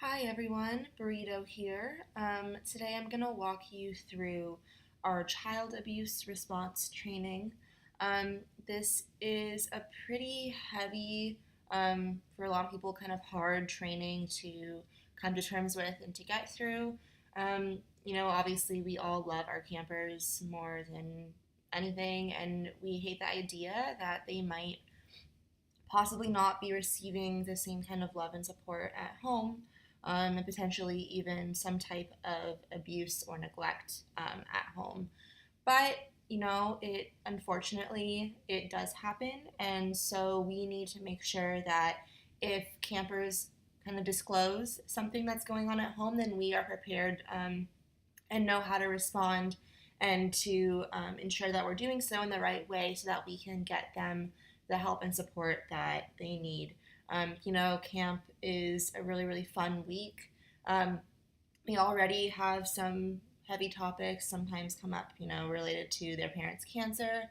Hi everyone, Burrito here. Today I'm going to walk you through our child abuse response training. This is a pretty heavy, for a lot of people, kind of hard training to come to terms with and to get through. Obviously, we all love our campers more than anything, and we hate the idea that they might possibly not be receiving the same kind of love and support at home, and potentially even some type of abuse or neglect at home. But it unfortunately it does happen, and so we need to make sure that if campers kind of disclose something that's going on at home, then we are prepared and know how to respond and to ensure that we're doing so in the right way so that we can get them the help and support that they need. Camp is a really, really fun week. We already have some heavy topics sometimes come up, related to their parents' cancer,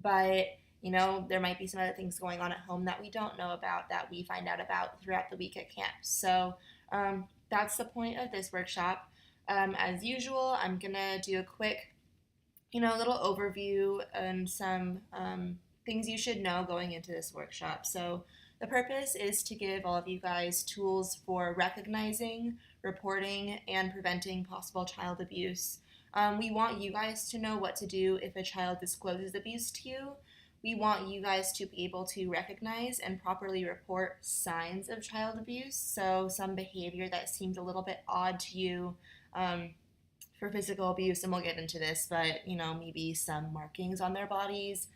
but there might be some other things going on at home that we don't know about that we find out about throughout the week at camp. So that's the point of this workshop. As usual, I'm gonna do a quick, little overview and some things you should know going into this workshop. So the purpose is to give all of you guys tools for recognizing, reporting, and preventing possible child abuse. We want you guys to know what to do if a child discloses abuse to you. We want you guys to be able to recognize and properly report signs of child abuse. So some behavior that seems a little bit odd to you, for physical abuse, and we'll get into this, but maybe some markings on their bodies,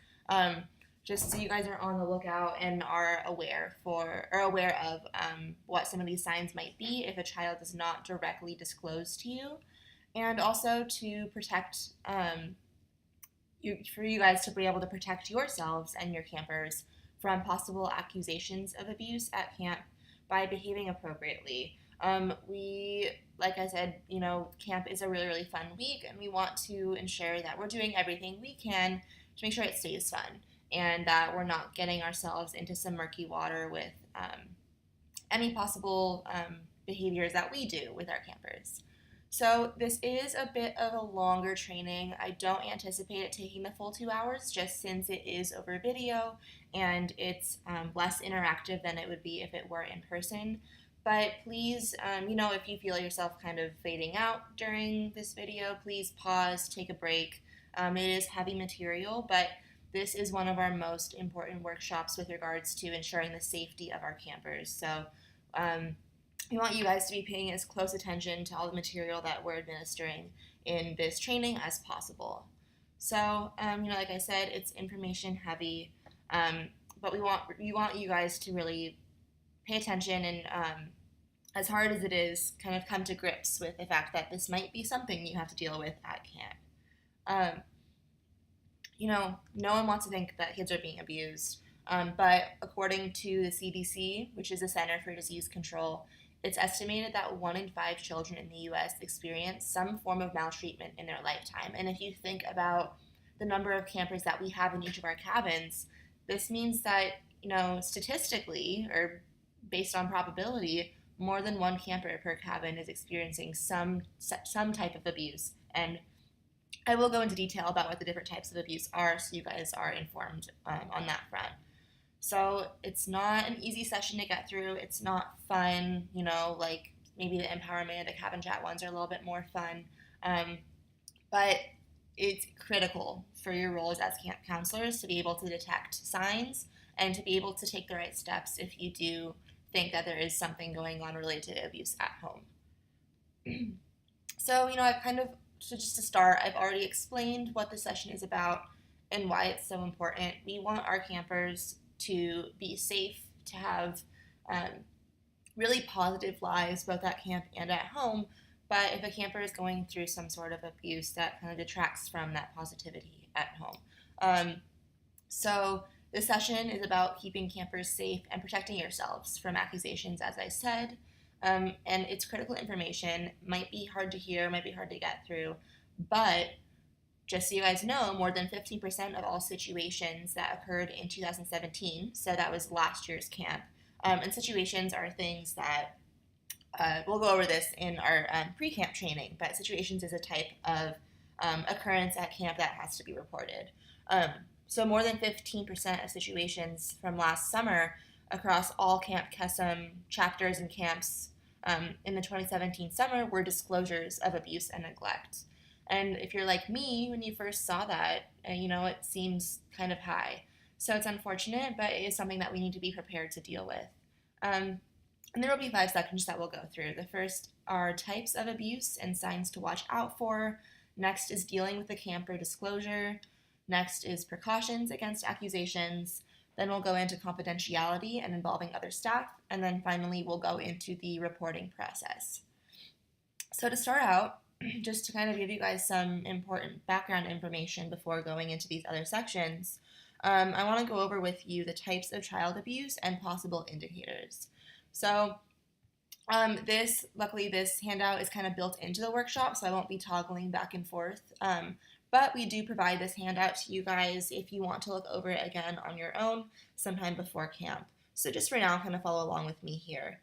just so you guys are on the lookout and are aware of what some of these signs might be if a child is not directly disclosed to you, and also to protect for you guys to be able to protect yourselves and your campers from possible accusations of abuse at camp by behaving appropriately. Like I said, camp is a really, really fun week, and we want to ensure that we're doing everything we can to make sure it stays fun and that we're not getting ourselves into some murky water with any possible behaviors that we do with our campers. So this is a bit of a longer training. I don't anticipate it taking the full 2 hours, just since it is over video and it's less interactive than it would be if it were in person. But please, if you feel yourself kind of fading out during this video, please pause, take a break. It is heavy material, but this is one of our most important workshops with regards to ensuring the safety of our campers. So we want you guys to be paying as close attention to all the material that we're administering in this training as possible. So, like I said, it's information heavy, but we want you guys to really pay attention and, as hard as it is, kind of come to grips with the fact that this might be something you have to deal with at camp. No one wants to think that kids are being abused, but according to the CDC, which is the Center for Disease Control, it's estimated that 1 in 5 children in the U.S. experience some form of maltreatment in their lifetime. And if you think about the number of campers that we have in each of our cabins, this means that, statistically, or based on probability, more than one camper per cabin is experiencing some type of abuse. And I will go into detail about what the different types of abuse are so you guys are informed on that front. So it's not an easy session to get through. It's not fun, like maybe the empowerment or the cabin chat ones are a little bit more fun. But it's critical for your roles as camp counselors to be able to detect signs and to be able to take the right steps if you do think that there is something going on related to abuse at home. So, just to start, I've already explained what the session is about and why it's so important. We want our campers to be safe, to have really positive lives both at camp and at home, but if a camper is going through some sort of abuse, that kind of detracts from that positivity at home. So this session is about keeping campers safe and protecting yourselves from accusations, as I said, and it's critical information. Might be hard to hear, might be hard to get through, but just so you guys know, more than 15% of all situations that occurred in 2017, so that was last year's camp, and situations are things that we'll go over this in our pre-camp training, but situations is a type of occurrence at camp that has to be reported. So more than 15% of situations from last summer across all Camp Kesem chapters and camps in the 2017 summer were disclosures of abuse and neglect. And if you're like me, when you first saw that, it seems kind of high. So it's unfortunate, but it is something that we need to be prepared to deal with. And there will be 5 sections that we'll go through. The first are types of abuse and signs to watch out for. Next is dealing with the camper disclosure. Next is precautions against accusations. Then we'll go into confidentiality and involving other staff. And then finally, we'll go into the reporting process. So to start out, just to kind of give you guys some important background information before going into these other sections, I want to go over with you the types of child abuse and possible indicators. So luckily this handout is kind of built into the workshop, so I won't be toggling back and forth. But we do provide this handout to you guys if you want to look over it again on your own sometime before camp. So just for now, kind of follow along with me here.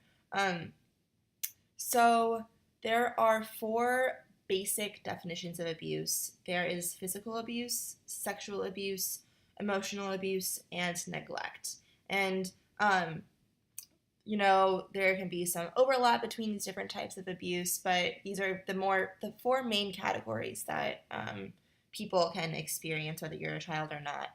So there are 4 basic definitions of abuse. There is physical abuse, sexual abuse, emotional abuse, and neglect. And there can be some overlap between these different types of abuse, but these are the 4 main categories that people can experience, whether you're a child or not.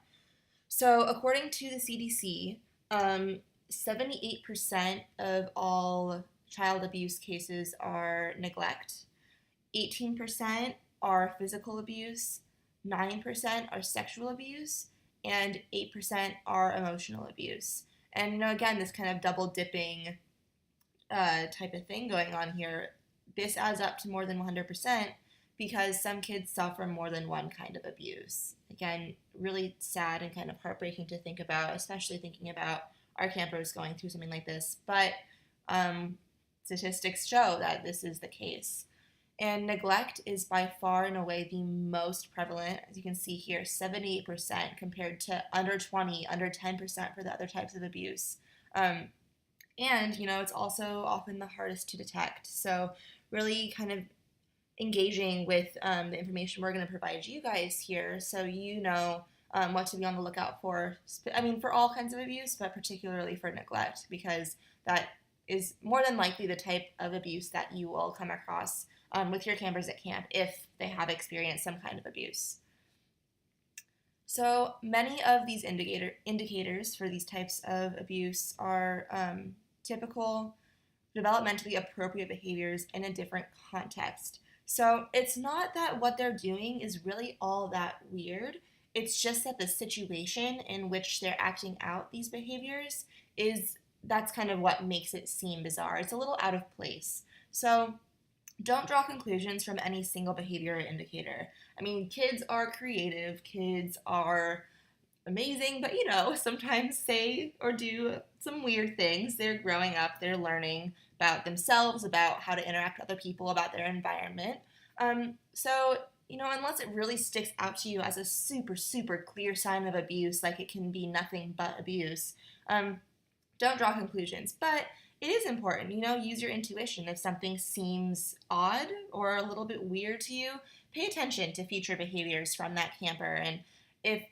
So according to the CDC, 78% of all child abuse cases are neglect, 18% are physical abuse, 9% are sexual abuse, and 8% are emotional abuse. And, again, this kind of double dipping type of thing going on here, this adds up to more than 100% because some kids suffer more than one kind of abuse. Again, really sad and kind of heartbreaking to think about, especially thinking about our campers going through something like this. But statistics show that this is the case. And neglect is by far and away the most prevalent. As you can see here, 78% compared to under 20, under 10% for the other types of abuse. And, it's also often the hardest to detect. So really kind of engaging with the information we're going to provide you guys here so what to be on the lookout for. For all kinds of abuse, but particularly for neglect, because that is more than likely the type of abuse that you will come across with your campers at camp if they have experienced some kind of abuse. So many of these indicators for these types of abuse are typical, developmentally appropriate behaviors in a different context. So it's not that what they're doing is really all that weird. It's just that the situation in which they're acting out these behaviors that's kind of what makes it seem bizarre. It's a little out of place. So don't draw conclusions from any single behavior or indicator. Kids are creative, kids are amazing, but sometimes say or do some weird things. They're growing up, they're learning about themselves, about how to interact with other people, about their environment. So unless it really sticks out to you as a super, super clear sign of abuse, like it can be nothing but abuse, don't draw conclusions. But it is important, use your intuition. If something seems odd or a little bit weird to you, pay attention to future behaviors from that camper. And if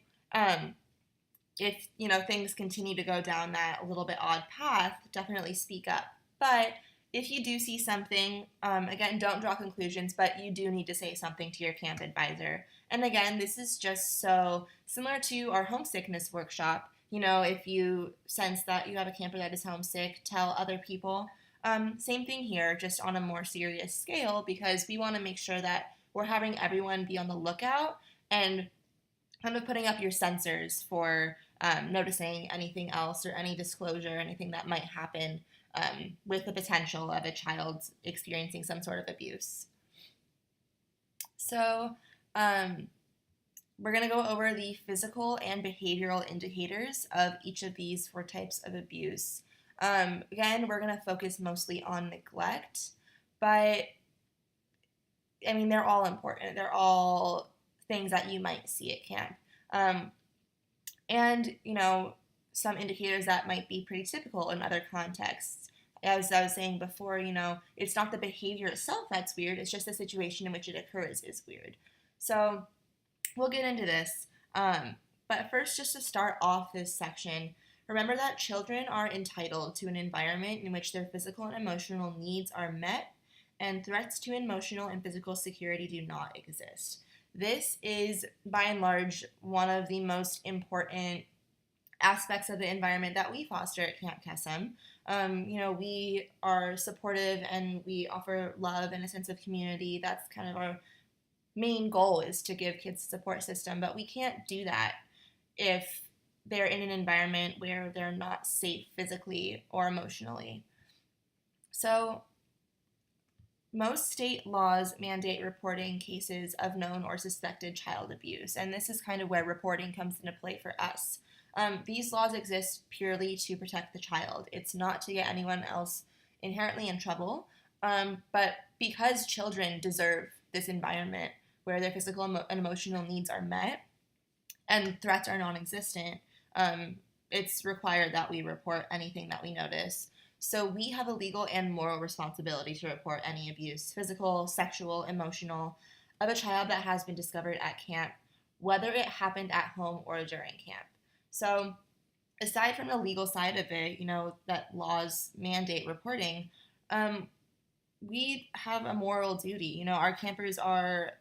things continue to go down that a little bit odd path, definitely speak up. But if you do see something, again, don't draw conclusions, but you do need to say something to your camp advisor. And again, this is just so similar to our homesickness workshop. If you sense that you have a camper that is homesick, tell other people. Same thing here, just on a more serious scale, because we want to make sure that we're having everyone be on the lookout and kind of putting up your sensors for noticing anything else or any disclosure, anything that might happen with the potential of a child experiencing some sort of abuse. So we're going to go over the physical and behavioral indicators of each of these 4 types of abuse. Again, we're going to focus mostly on neglect, but they're all important. They're all things that you might see at camp. And some indicators that might be pretty typical in other contexts. as I was saying before, it's not the behavior itself that's weird, it's just the situation in which it occurs is weird. So we'll get into this. But first, just to start off this section, remember that children are entitled to an environment in which their physical and emotional needs are met, and threats to emotional and physical security do not exist. This is, by and large, one of the most important aspects of the environment that we foster at Camp Kesem. We are supportive and we offer love and a sense of community. That's kind of our main goal, is to give kids a support system, but we can't do that if they're in an environment where they're not safe physically or emotionally. So most state laws mandate reporting cases of known or suspected child abuse, and this is kind of where reporting comes into play for us. These laws exist purely to protect the child. It's not to get anyone else inherently in trouble, but because children deserve this environment where their physical and emotional needs are met and threats are non-existent, it's required that we report anything that we notice. So we have a legal and moral responsibility to report any abuse, physical, sexual, emotional, of a child that has been discovered at camp, whether it happened at home or during camp. So aside from the legal side of it, that laws mandate reporting, we have a moral duty. Our campers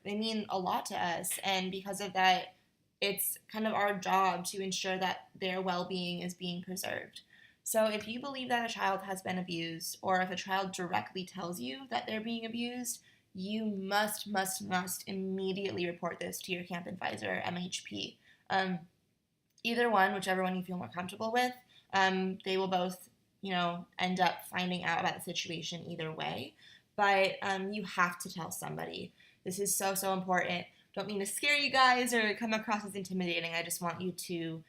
they mean a lot to us, and because of that, it's kind of our job to ensure that their well-being is being preserved. So if you believe that a child has been abused, or if a child directly tells you that they're being abused, you must immediately report this to your camp advisor, MHP. Either one, whichever one you feel more comfortable with, they will both, end up finding out about the situation either way. But you have to tell somebody. This is so, so important. Don't mean to scare you guys or come across as intimidating. I just want you to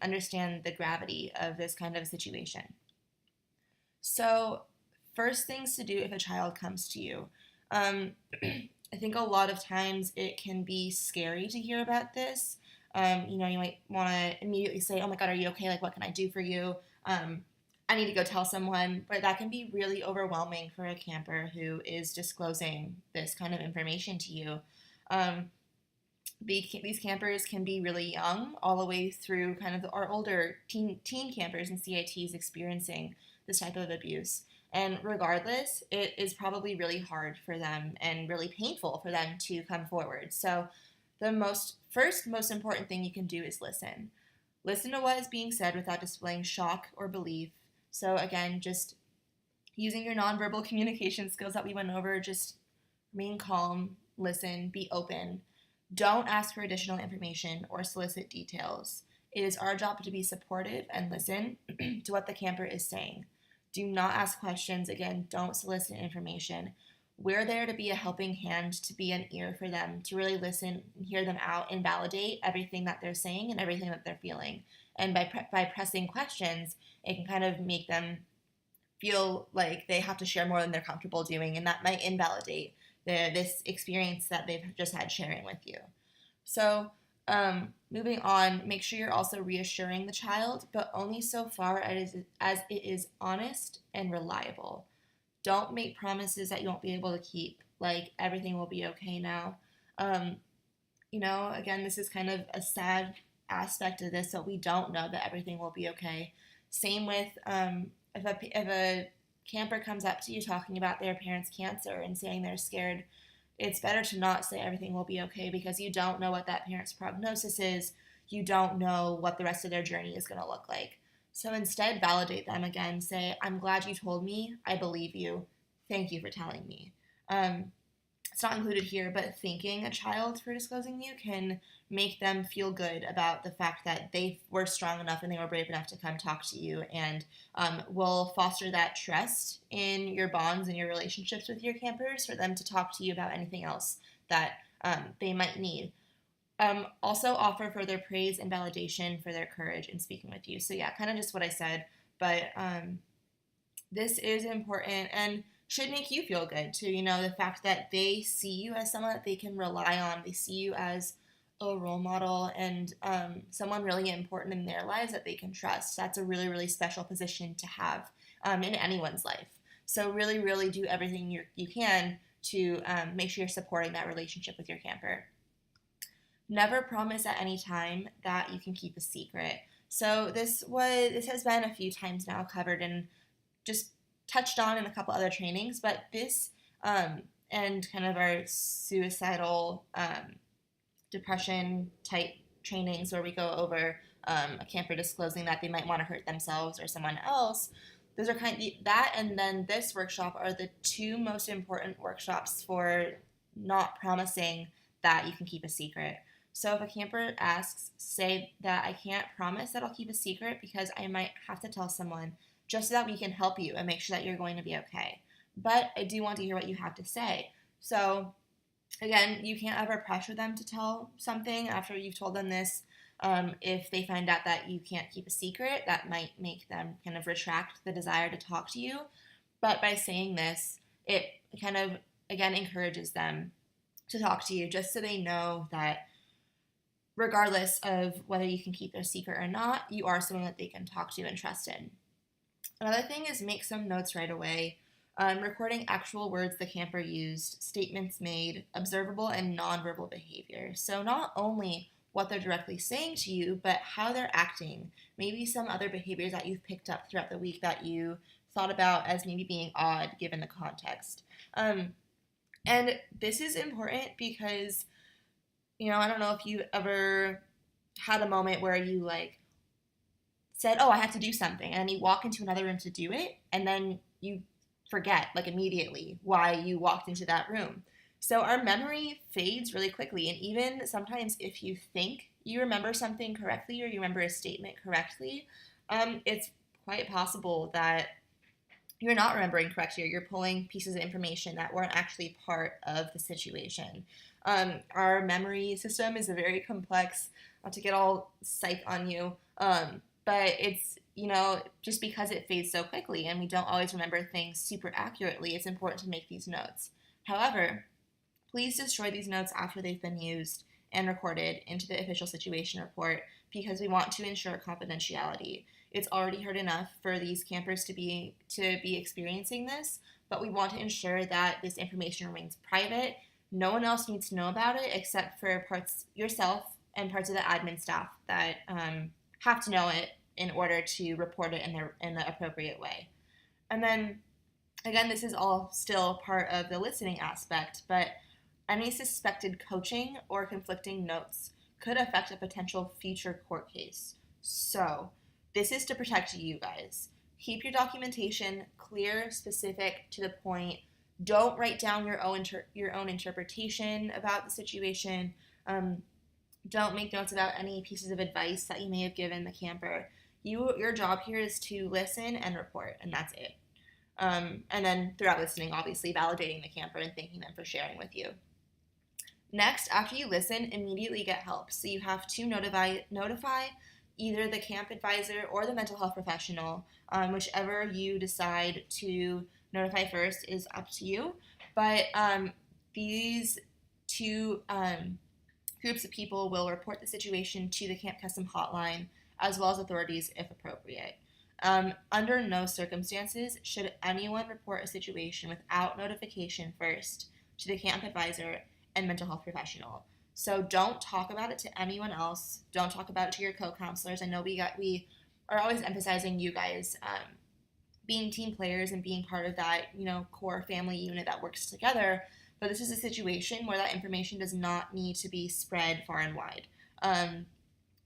understand the gravity of this kind of situation. So first things to do if a child comes to you. I think a lot of times it can be scary to hear about this. You might want to immediately say, oh my God, are you okay? Like, what can I do for you? I need to go tell someone. But that can be really overwhelming for a camper who is disclosing this kind of information to you. These campers can be really young, all the way through kind of our older teen campers and CITs experiencing this type of abuse. And regardless, it is probably really hard for them and really painful for them to come forward. So the most important thing you can do is listen. Listen to what is being said without displaying shock or belief. So again, just using your nonverbal communication skills that we went over, just remain calm, listen, be open. Don't ask for additional information or solicit details. It is our job to be supportive and listen to what the camper is saying. Do not ask questions. Again, don't solicit information. We're there to be a helping hand, to be an ear for them, to really listen and hear them out and validate everything that they're saying and everything that they're feeling. And by pressing questions, it can kind of make them feel like they have to share more than they're comfortable doing, and that might invalidate this experience that they've just had sharing with you. So moving on, make sure you're also reassuring the child, but only so far as it is honest and reliable. Don't make promises that you won't be able to keep, like everything will be okay now. Again, this is kind of a sad aspect of this, so we don't know that everything will be okay. Same with if a camper comes up to you talking about their parents' cancer and saying they're scared, it's better to not say everything will be okay, because you don't know what that parent's prognosis is. You don't know what the rest of their journey is going to look like. So instead, validate them again. Say, I'm glad you told me. I believe you. Thank you for telling me. It's not included here, but thanking a child for disclosing you can make them feel good about the fact that they were strong enough and they were brave enough to come talk to you, and will foster that trust in your bonds and your relationships with your campers for them to talk to you about anything else that they might need. Also offer further praise and validation for their courage in speaking with you. So yeah, kind of just what I said, but this is important and should make you feel good too. The fact that they see you as someone that they can rely on. They see you as a role model and someone really important in their lives that they can trust. That's a really, really special position to have. in anyone's life. So really, really do everything you can to make sure you're supporting that relationship with your camper. Never promise at any time that you can keep a secret. So this has been a few times now covered and just touched on in a couple other trainings, but this and kind of our suicidal depression type trainings where we go over a camper disclosing that they might want to hurt themselves or someone else. Those are that, and then this workshop are the two most important workshops for not promising that you can keep a secret. So if a camper asks, say that I can't promise that I'll keep a secret because I might have to tell someone, just so that we can help you and make sure that you're going to be okay. But I do want to hear what you have to say. So again, you can't ever pressure them to tell something after you've told them this. If they find out that you can't keep a secret, that might make them kind of retract the desire to talk to you. But by saying this, it kind of, again, encourages them to talk to you just so they know that regardless of whether you can keep their secret or not, you are someone that they can talk to and trust in. Another thing is make some notes right away. Recording actual words the camper used, statements made, observable and nonverbal behavior. So not only what they're directly saying to you, but how they're acting. Maybe some other behaviors that you've picked up throughout the week that you thought about as maybe being odd given the context. And this is important because, I don't know if you ever had a moment where you said, oh, I have to do something, and then you walk into another room to do it, and then you forget immediately why you walked into that room. So our memory fades really quickly, and even sometimes if you think you remember something correctly or you remember a statement correctly, it's quite possible that you're not remembering correctly or you're pulling pieces of information that weren't actually part of the situation. Our memory system is a very complex, not to get all psych on you, but it's, just because it fades so quickly and we don't always remember things super accurately, it's important to make these notes. However, please destroy these notes after they've been used and recorded into the official situation report because we want to ensure confidentiality. It's already hard enough for these campers to be experiencing this, but we want to ensure that this information remains private. No one else needs to know about it except for yourself and parts of the admin staff that have to know it in order to report it in the appropriate way. And then, again, this is all still part of the listening aspect, but any suspected coaching or conflicting notes could affect a potential future court case. So, this is to protect you guys. Keep your documentation clear, specific, to the point. Don't write down your own interpretation about the situation. Don't make notes about any pieces of advice that you may have given the camper. Your job here is to listen and report, and that's it. And then throughout listening, obviously validating the camper and thanking them for sharing with you. Next, after you listen, immediately get help. So you have to notify either the camp advisor or the mental health professional. Whichever you decide to notify first is up to you. But these two groups of people will report the situation to the Camp Custom Hotline as well as authorities if appropriate. Under no circumstances should anyone report a situation without notification first to the camp advisor and mental health professional. So don't talk about it to anyone else. Don't talk about it to your co-counselors. I know we are always emphasizing you guys being team players and being part of that, core family unit that works together. But this is a situation where that information does not need to be spread far and wide.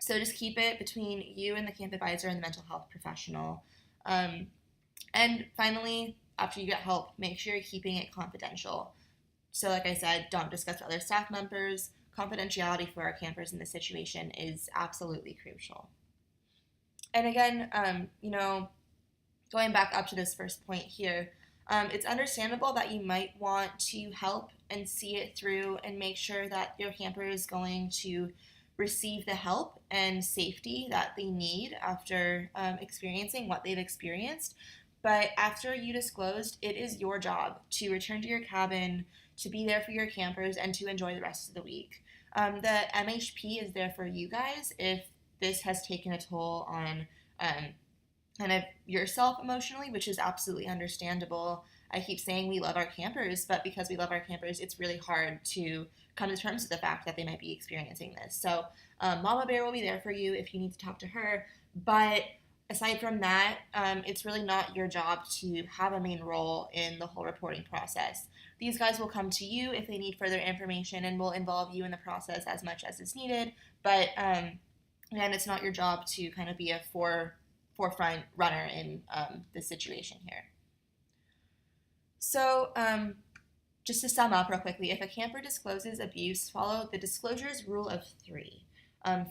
So just keep it between you and the camp advisor and the mental health professional. And finally, after you get help, make sure you're keeping it confidential. So like I said, don't discuss with other staff members. Confidentiality for our campers in this situation is absolutely crucial. And again, going back up to this first point here, it's understandable that you might want to help and see it through and make sure that your camper is going to receive the help and safety that they need after experiencing what they've experienced. But after you disclosed, it is your job to return to your cabin, to be there for your campers, and to enjoy the rest of the week. The MHP is there for you guys if this has taken a toll on kind of yourself emotionally, which is absolutely understandable. I keep saying we love our campers, but because we love our campers, it's really hard to come to terms with the fact that they might be experiencing this. So, Mama Bear will be there for you if you need to talk to her. But aside from that, it's really not your job to have a main role in the whole reporting process. These guys will come to you if they need further information and will involve you in the process as much as is needed. But again, it's not your job to kind of be a forefront runner in this situation here. So, just to sum up real quickly, if a camper discloses abuse, follow the disclosures rule of 3.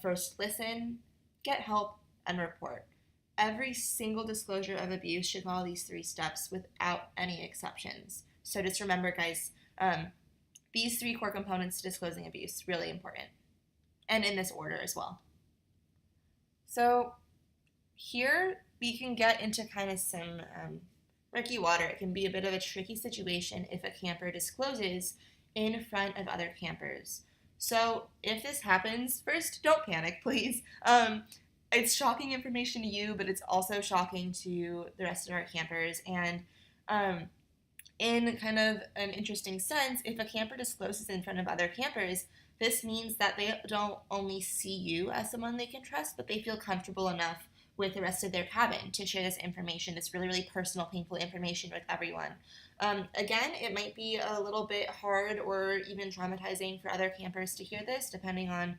First, listen, get help, and report. Every single disclosure of abuse should follow these 3 steps without any exceptions. So just remember, guys, these 3 core components to disclosing abuse, really important. And in this order as well. So here we can get into kind of some murky water. It can be a bit of a tricky situation if a camper discloses in front of other campers. So if this happens, first, don't panic, please. It's shocking information to you, but it's also shocking to the rest of our campers. And in kind of an interesting sense, if a camper discloses in front of other campers, this means that they don't only see you as someone they can trust, but they feel comfortable enough with the rest of their cabin to share this information, this really, really personal, painful information with everyone. Again, it might be a little bit hard or even traumatizing for other campers to hear this, depending on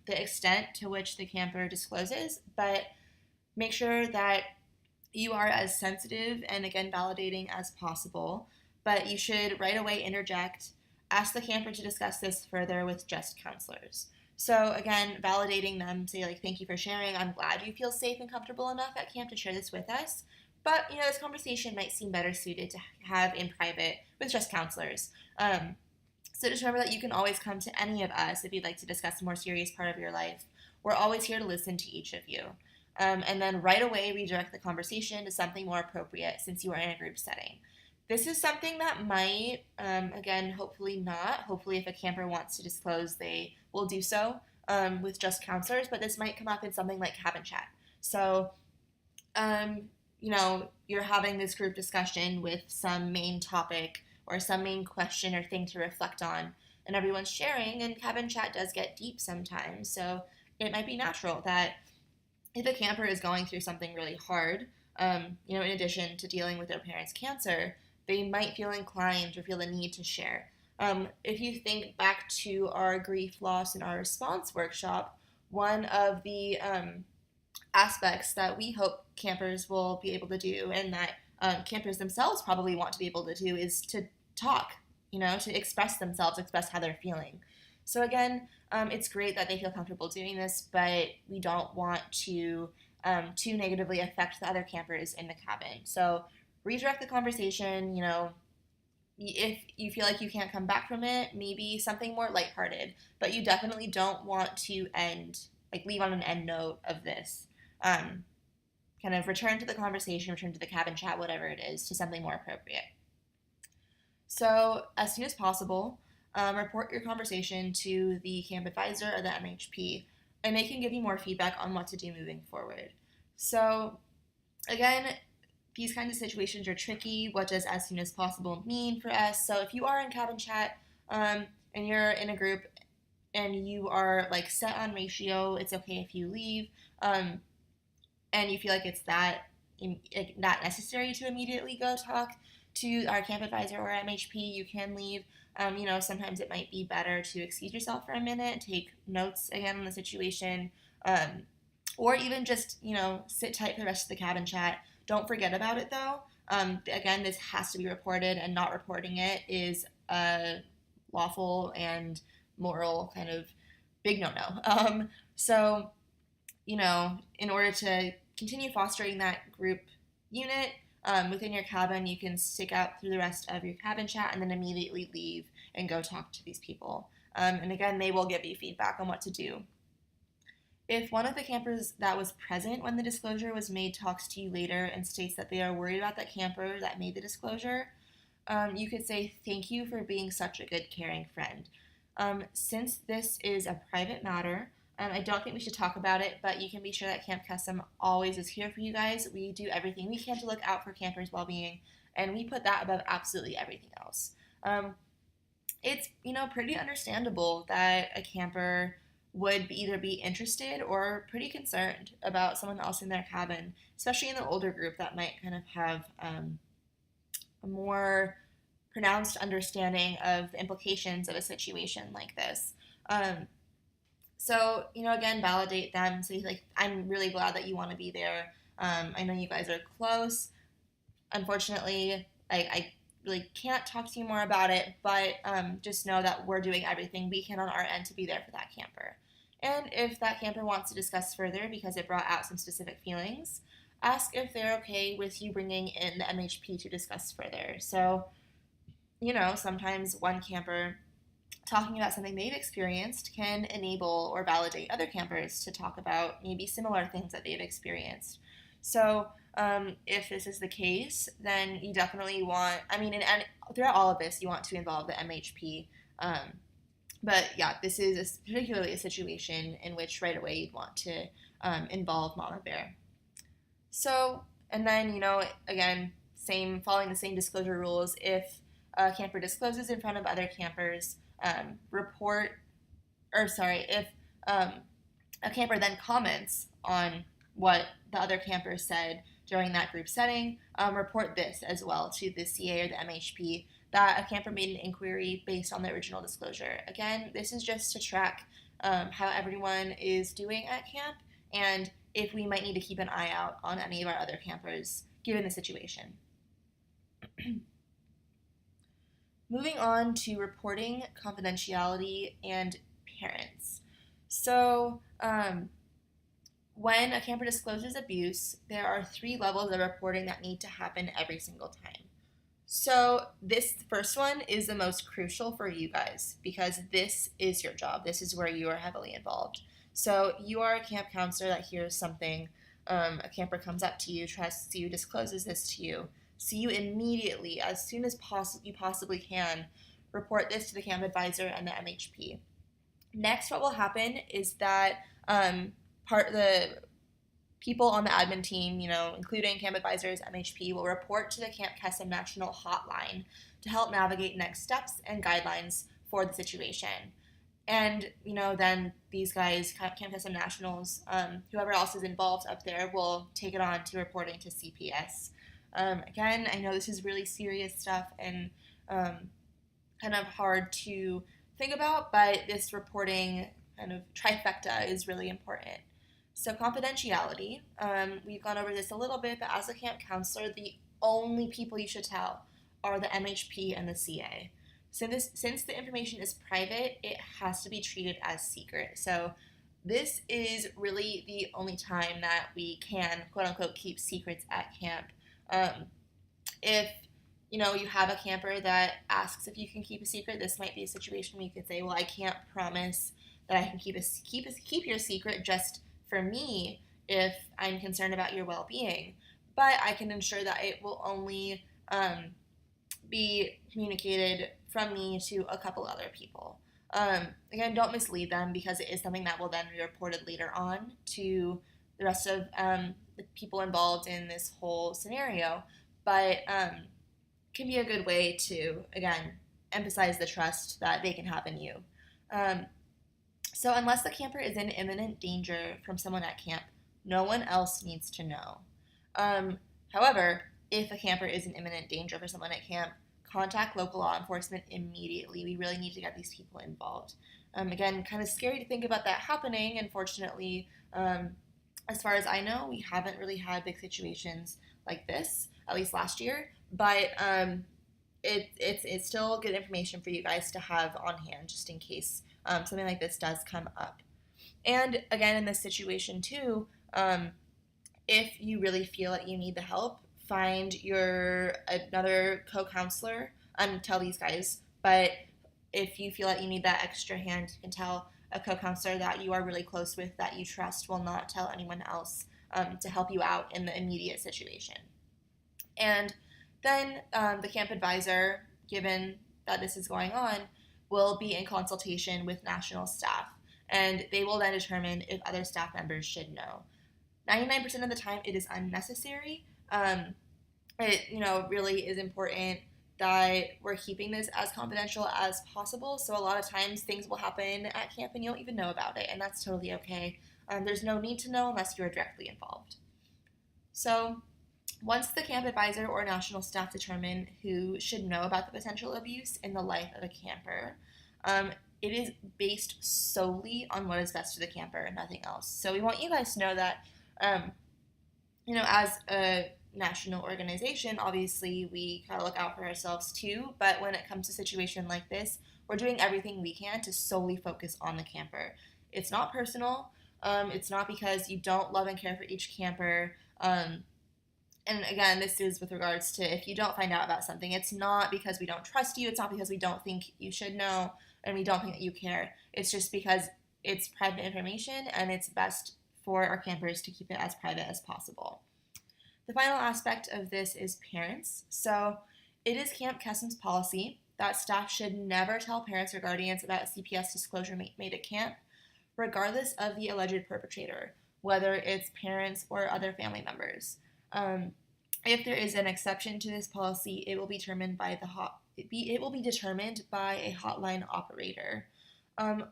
the extent to which the camper discloses, but make sure that you are as sensitive and, again, validating as possible, but you should right away interject, ask the camper to discuss this further with just counselors. So again, validating them, say like, thank you for sharing. I'm glad you feel safe and comfortable enough at camp to share this with us. But, this conversation might seem better suited to have in private with just counselors. So just remember that you can always come to any of us if you'd like to discuss a more serious part of your life. We're always here to listen to each of you. And then right away redirect the conversation to something more appropriate since you are in a group setting. This is something that might, again, hopefully not. Hopefully if a camper wants to disclose, they will do so with just counselors, but this might come up in something like cabin chat. So, you're having this group discussion with some main topic or some main question or thing to reflect on, and everyone's sharing, and cabin chat does get deep sometimes, so it might be natural that if a camper is going through something really hard, in addition to dealing with their parents' cancer, they might feel inclined or feel the need to share. If you think back to our grief, loss, and our response workshop, one of the aspects that we hope campers will be able to do, and that campers themselves probably want to be able to do, is to talk, to express themselves, express how they're feeling. So again, it's great that they feel comfortable doing this, but we don't want to too negatively affect the other campers in the cabin. So redirect the conversation, if you feel like you can't come back from it, maybe something more lighthearted, but you definitely don't want to leave on an end note of this. Kind of return to the conversation, return to the cabin chat, whatever it is, to something more appropriate. So as soon as possible, report your conversation to the camp advisor or the MHP, and they can give you more feedback on what to do moving forward. So again, these kinds of situations are tricky. What does as soon as possible mean for us? So if you are in cabin chat and you're in a group and you are set on ratio, it's okay if you leave, and you feel like it's not necessary to immediately go talk to our camp advisor or MHP, you can leave. Sometimes it might be better to excuse yourself for a minute, take notes again on the situation, or even just, sit tight for the rest of the cabin chat. Don't forget about it though. Again, this has to be reported, and not reporting it is a lawful and moral kind of big no-no. So, in order to continue fostering that group unit within your cabin, you can stick out through the rest of your cabin chat and then immediately leave and go talk to these people. And again, they will give you feedback on what to do. If one of the campers that was present when the disclosure was made talks to you later and states that they are worried about that camper that made the disclosure, you could say, thank you for being such a good, caring friend. Since this is a private matter, I don't think we should talk about it, but you can be sure that Camp Custom always is here for you guys. We do everything we can to look out for campers' well-being, and we put that above absolutely everything else. It's, pretty understandable that a camper would either be interested or pretty concerned about someone else in their cabin, especially in the older group that might kind of have a more pronounced understanding of the implications of a situation like this. So, again, validate them. So, like, I'm really glad that you want to be there. I know you guys are close. Unfortunately, I really can't talk to you more about it, but just know that we're doing everything we can on our end to be there for that camper. And if that camper wants to discuss further because it brought out some specific feelings, ask if they're okay with you bringing in the MHP to discuss further. So, sometimes one camper talking about something they've experienced can enable or validate other campers to talk about maybe similar things that they've experienced. So if this is the case, then you definitely want, and throughout all of this, you want to involve the MHP. But yeah, this is particularly a situation in which right away you'd want to involve Mama Bear. So, and then, again, following the same disclosure rules, if a camper discloses in front of other campers, if a camper then comments on what the other camper said during that group setting, report this as well to the CA or the MHP that a camper made an inquiry based on the original disclosure. Again, this is just to track how everyone is doing at camp and if we might need to keep an eye out on any of our other campers given the situation. Moving on to reporting, confidentiality, and parents. So, when a camper discloses abuse, there are 3 levels of reporting that need to happen every single time. So, this first one is the most crucial for you guys because this is your job. This is where you are heavily involved. So, you are a camp counselor that hears something, a camper comes up to you, trusts you, discloses this to you. So you immediately, as soon as you possibly can, report this to the camp advisor and the MHP. Next, what will happen is that the people on the admin team, including camp advisors, MHP, will report to the Camp Kesem National Hotline to help navigate next steps and guidelines for the situation. And, then these guys, Camp Kesem Nationals, whoever else is involved up there, will take it on to reporting to CPS. Again, I know this is really serious stuff and kind of hard to think about, but this reporting kind of trifecta is really important. So confidentiality, we've gone over this a little bit, but as a camp counselor, the only people you should tell are the MHP and the CA. So since the information is private, it has to be treated as secret. So this is really the only time that we can, quote unquote, keep secrets at camp. If you have a camper that asks if you can keep a secret, this might be a situation where you could say, well, I can't promise that I can keep your secret just for me if I'm concerned about your well-being, but I can ensure that it will only be communicated from me to a couple other people. Again, don't mislead them because it is something that will then be reported later on to the rest of the people involved in this whole scenario, but can be a good way to, again, emphasize the trust that they can have in you. So unless the camper is in imminent danger from someone at camp, no one else needs to know. However, if a camper is in imminent danger for someone at camp, contact local law enforcement immediately. We really need to get these people involved. Again, kind of scary to think about that happening. Unfortunately, as far as I know, we haven't really had big situations like this, at least last year. But it's still good information for you guys to have on hand just in case something like this does come up. And again, in this situation too, if you really feel that you need the help, find another co-counselor and tell these guys. But if you feel that you need that extra hand, you can tell a co-counselor that you are really close with, that you trust, will not tell anyone else to help you out in the immediate situation. And then the camp advisor, given that this is going on, will be in consultation with national staff. and they will then determine if other staff members should know. 99% of the time, it is unnecessary. It really is important that we're keeping this as confidential as possible. So a lot of times things will happen at camp and you don't even know about it, and that's totally okay. There's no need to know unless you're directly involved. So once the camp advisor or national staff determine who should know about the potential abuse in the life of a camper, it is based solely on what is best for the camper and nothing else. So we want you guys to know that, as a national organization, obviously we gotta look out for ourselves too, but when it comes to a situation like this, we're doing everything we can to solely focus on the camper. It's not personal. It's not because you don't love and care for each camper. And again, this is with regards to if you don't find out about something, it's not because we don't trust you. It's not because we don't think you should know and we don't think that you care. It's just because it's private information and it's best for our campers to keep it as private as possible. The final aspect of this is parents. So it is Camp Kessem's policy that staff should never tell parents or guardians about a CPS disclosure made at camp, regardless of the alleged perpetrator, whether it's parents or other family members. If there is an exception to this policy, it will be determined by a hotline operator.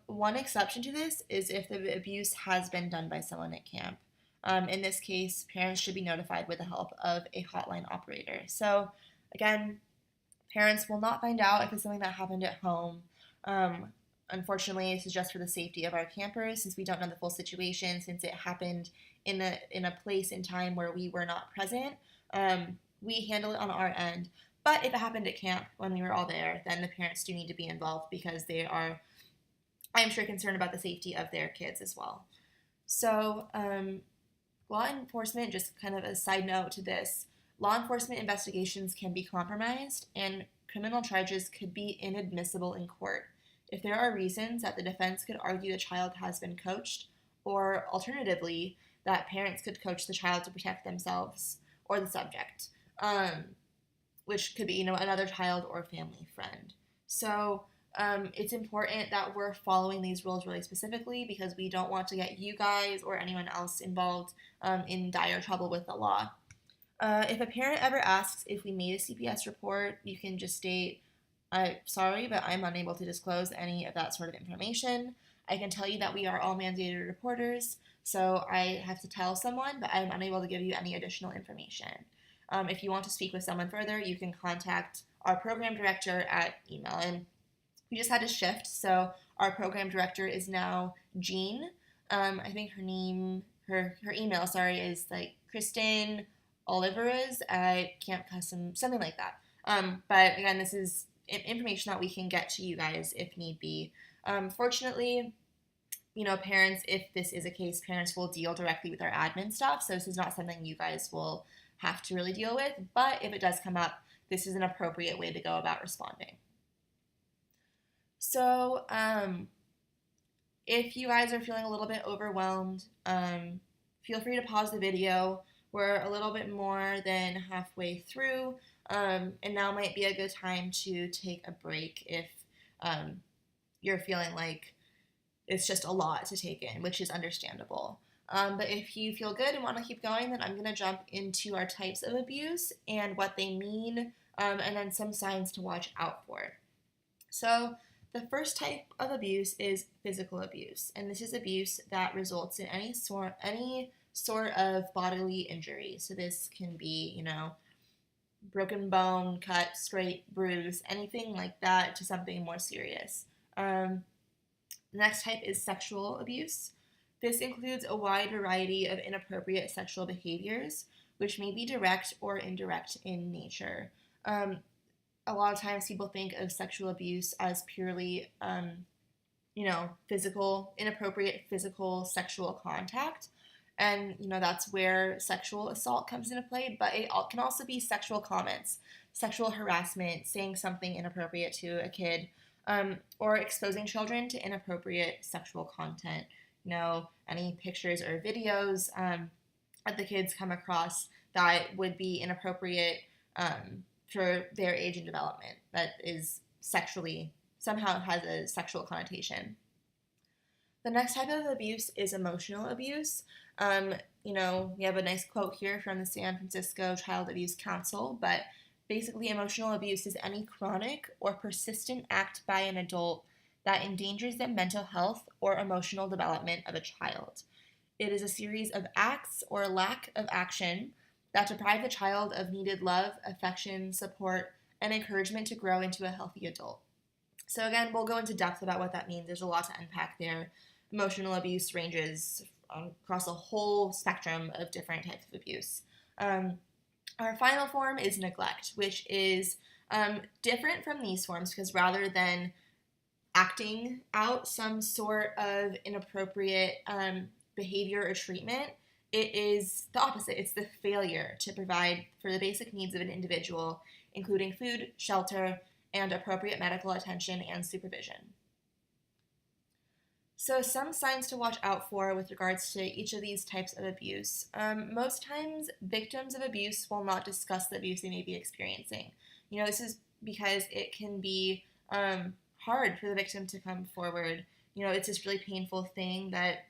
One exception to this is if the abuse has been done by someone at camp. In this case, parents should be notified with the help of a hotline operator. So, again, parents will not find out if it's something that happened at home. Unfortunately, this is just for the safety of our campers, since we don't know the full situation, since it happened in a place and time where we were not present. We handle it on our end. But if it happened at camp when we were all there, then the parents do need to be involved because they are, I'm sure, concerned about the safety of their kids as well. So, law enforcement, just kind of a side note to this, law enforcement investigations can be compromised and criminal charges could be inadmissible in court if there are reasons that the defense could argue the child has been coached, or alternatively, that parents could coach the child to protect themselves or the subject, which could be, another child or family friend. So it's important that we're following these rules really specifically because we don't want to get you guys or anyone else involved in dire trouble with the law. If a parent ever asks if we made a CPS report, you can just state, sorry, but I'm unable to disclose any of that sort of information. I can tell you that we are all mandated reporters, so I have to tell someone, but I'm unable to give you any additional information. If you want to speak with someone further, you can contact our program director at email. And we just had a shift, so our program director is now Jean. I think her email, is like Kristen Oliveras at Camp Kessem, something like that. But again, this is information that we can get to you guys if need be. Fortunately, parents, if this is a case, parents will deal directly with our admin stuff, so this is not something you guys will have to really deal with, but if it does come up, this is an appropriate way to go about responding. So, if you guys are feeling a little bit overwhelmed, feel free to pause the video. We're a little bit more than halfway through, and now might be a good time to take a break if you're feeling like it's just a lot to take in, which is understandable. But if you feel good and want to keep going, then I'm going to jump into our types of abuse and what they mean, and then some signs to watch out for. So the first type of abuse is physical abuse, and this is abuse that results in any sort of bodily injury. So this can be, broken bone, cut, scrape, bruise, anything like that to something more serious. The next type is sexual abuse. This includes a wide variety of inappropriate sexual behaviors, which may be direct or indirect in nature. A lot of times people think of sexual abuse as purely, inappropriate physical sexual contact. And, that's where sexual assault comes into play, but it can also be sexual comments, sexual harassment, saying something inappropriate to a kid, or exposing children to inappropriate sexual content. Any pictures or videos that the kids come across that would be inappropriate for their age and development, that is somehow has a sexual connotation. The next type of abuse is emotional abuse. We have a nice quote here from the San Francisco Child Abuse Council, but basically, emotional abuse is any chronic or persistent act by an adult that endangers the mental health or emotional development of a child. It is a series of acts or lack of action that deprive the child of needed love, affection, support, and encouragement to grow into a healthy adult. So, again, we'll go into depth about what that means. There's a lot to unpack there. Emotional abuse ranges across a whole spectrum of different types of abuse. Our final form is neglect, which is different from these forms because rather than acting out some sort of inappropriate behavior or treatment, it is the opposite. It's the failure to provide for the basic needs of an individual, including food, shelter, and appropriate medical attention and supervision. So some signs to watch out for with regards to each of these types of abuse. Most times, victims of abuse will not discuss the abuse they may be experiencing. This is because it can be hard for the victim to come forward. It's this really painful thing that,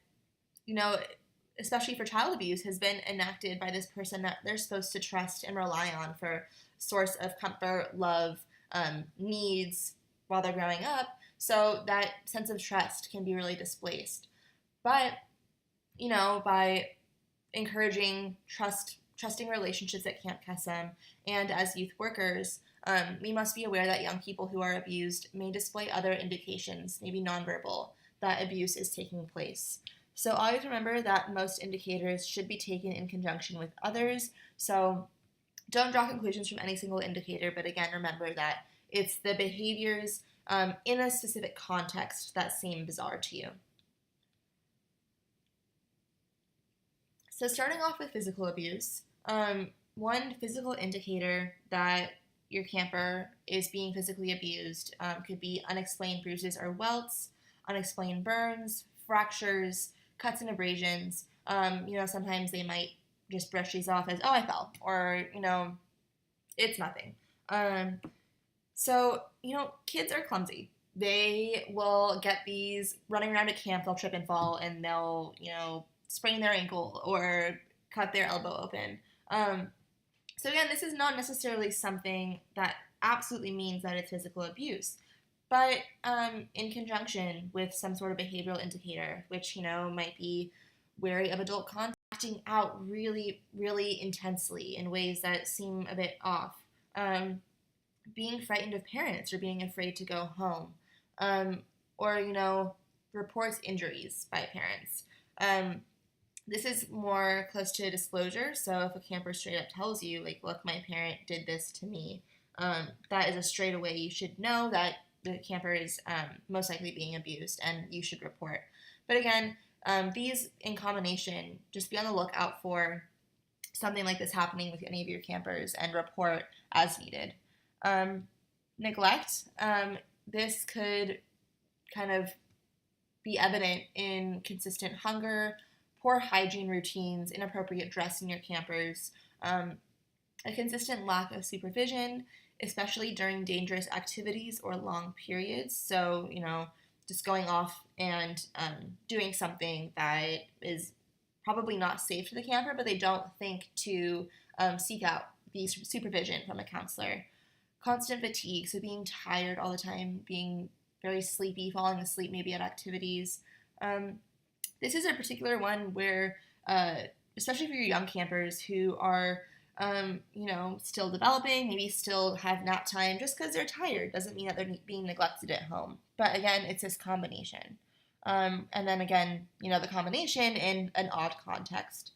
especially for child abuse, has been enacted by this person that they're supposed to trust and rely on for source of comfort, love, needs while they're growing up. So that sense of trust can be really displaced. But, by encouraging trusting relationships that can't kiss them, and as youth workers, we must be aware that young people who are abused may display other indications, maybe nonverbal, that abuse is taking place. So always remember that most indicators should be taken in conjunction with others. So don't draw conclusions from any single indicator, but again, remember that it's the behaviors in a specific context that seem bizarre to you. So starting off with physical abuse, one physical indicator that your camper is being physically abused could be unexplained bruises or welts, unexplained burns, fractures, cuts and abrasions. Sometimes they might just brush these off as, oh, I fell, or, it's nothing. So, kids are clumsy. They will get these running around at camp, they'll trip and fall, and they'll, sprain their ankle or cut their elbow open. So again, this is not necessarily something that absolutely means that it's physical abuse, but in conjunction with some sort of behavioral indicator, which, might be wary of adult contact, acting out really, really intensely in ways that seem a bit off, being frightened of parents or being afraid to go home, or, reports injuries by parents. This is more close to disclosure, so if a camper straight up tells you, like, look, my parent did this to me, that is a straight away you should know that the camper is most likely being abused and you should report. But again, these in combination, just be on the lookout for something like this happening with any of your campers and report as needed. Neglect, this could kind of be evident in consistent hunger, poor hygiene routines, inappropriate dress in your campers, a consistent lack of supervision, especially during dangerous activities or long periods. So, just going off and doing something that is probably not safe for the camper, but they don't think to seek out the supervision from a counselor. Constant fatigue, so being tired all the time, being very sleepy, falling asleep maybe at activities. This is a particular one where, especially for your young campers who are, still developing, maybe still have nap time, just because they're tired doesn't mean that they're being neglected at home. But again, it's this combination. And then again, the combination in an odd context.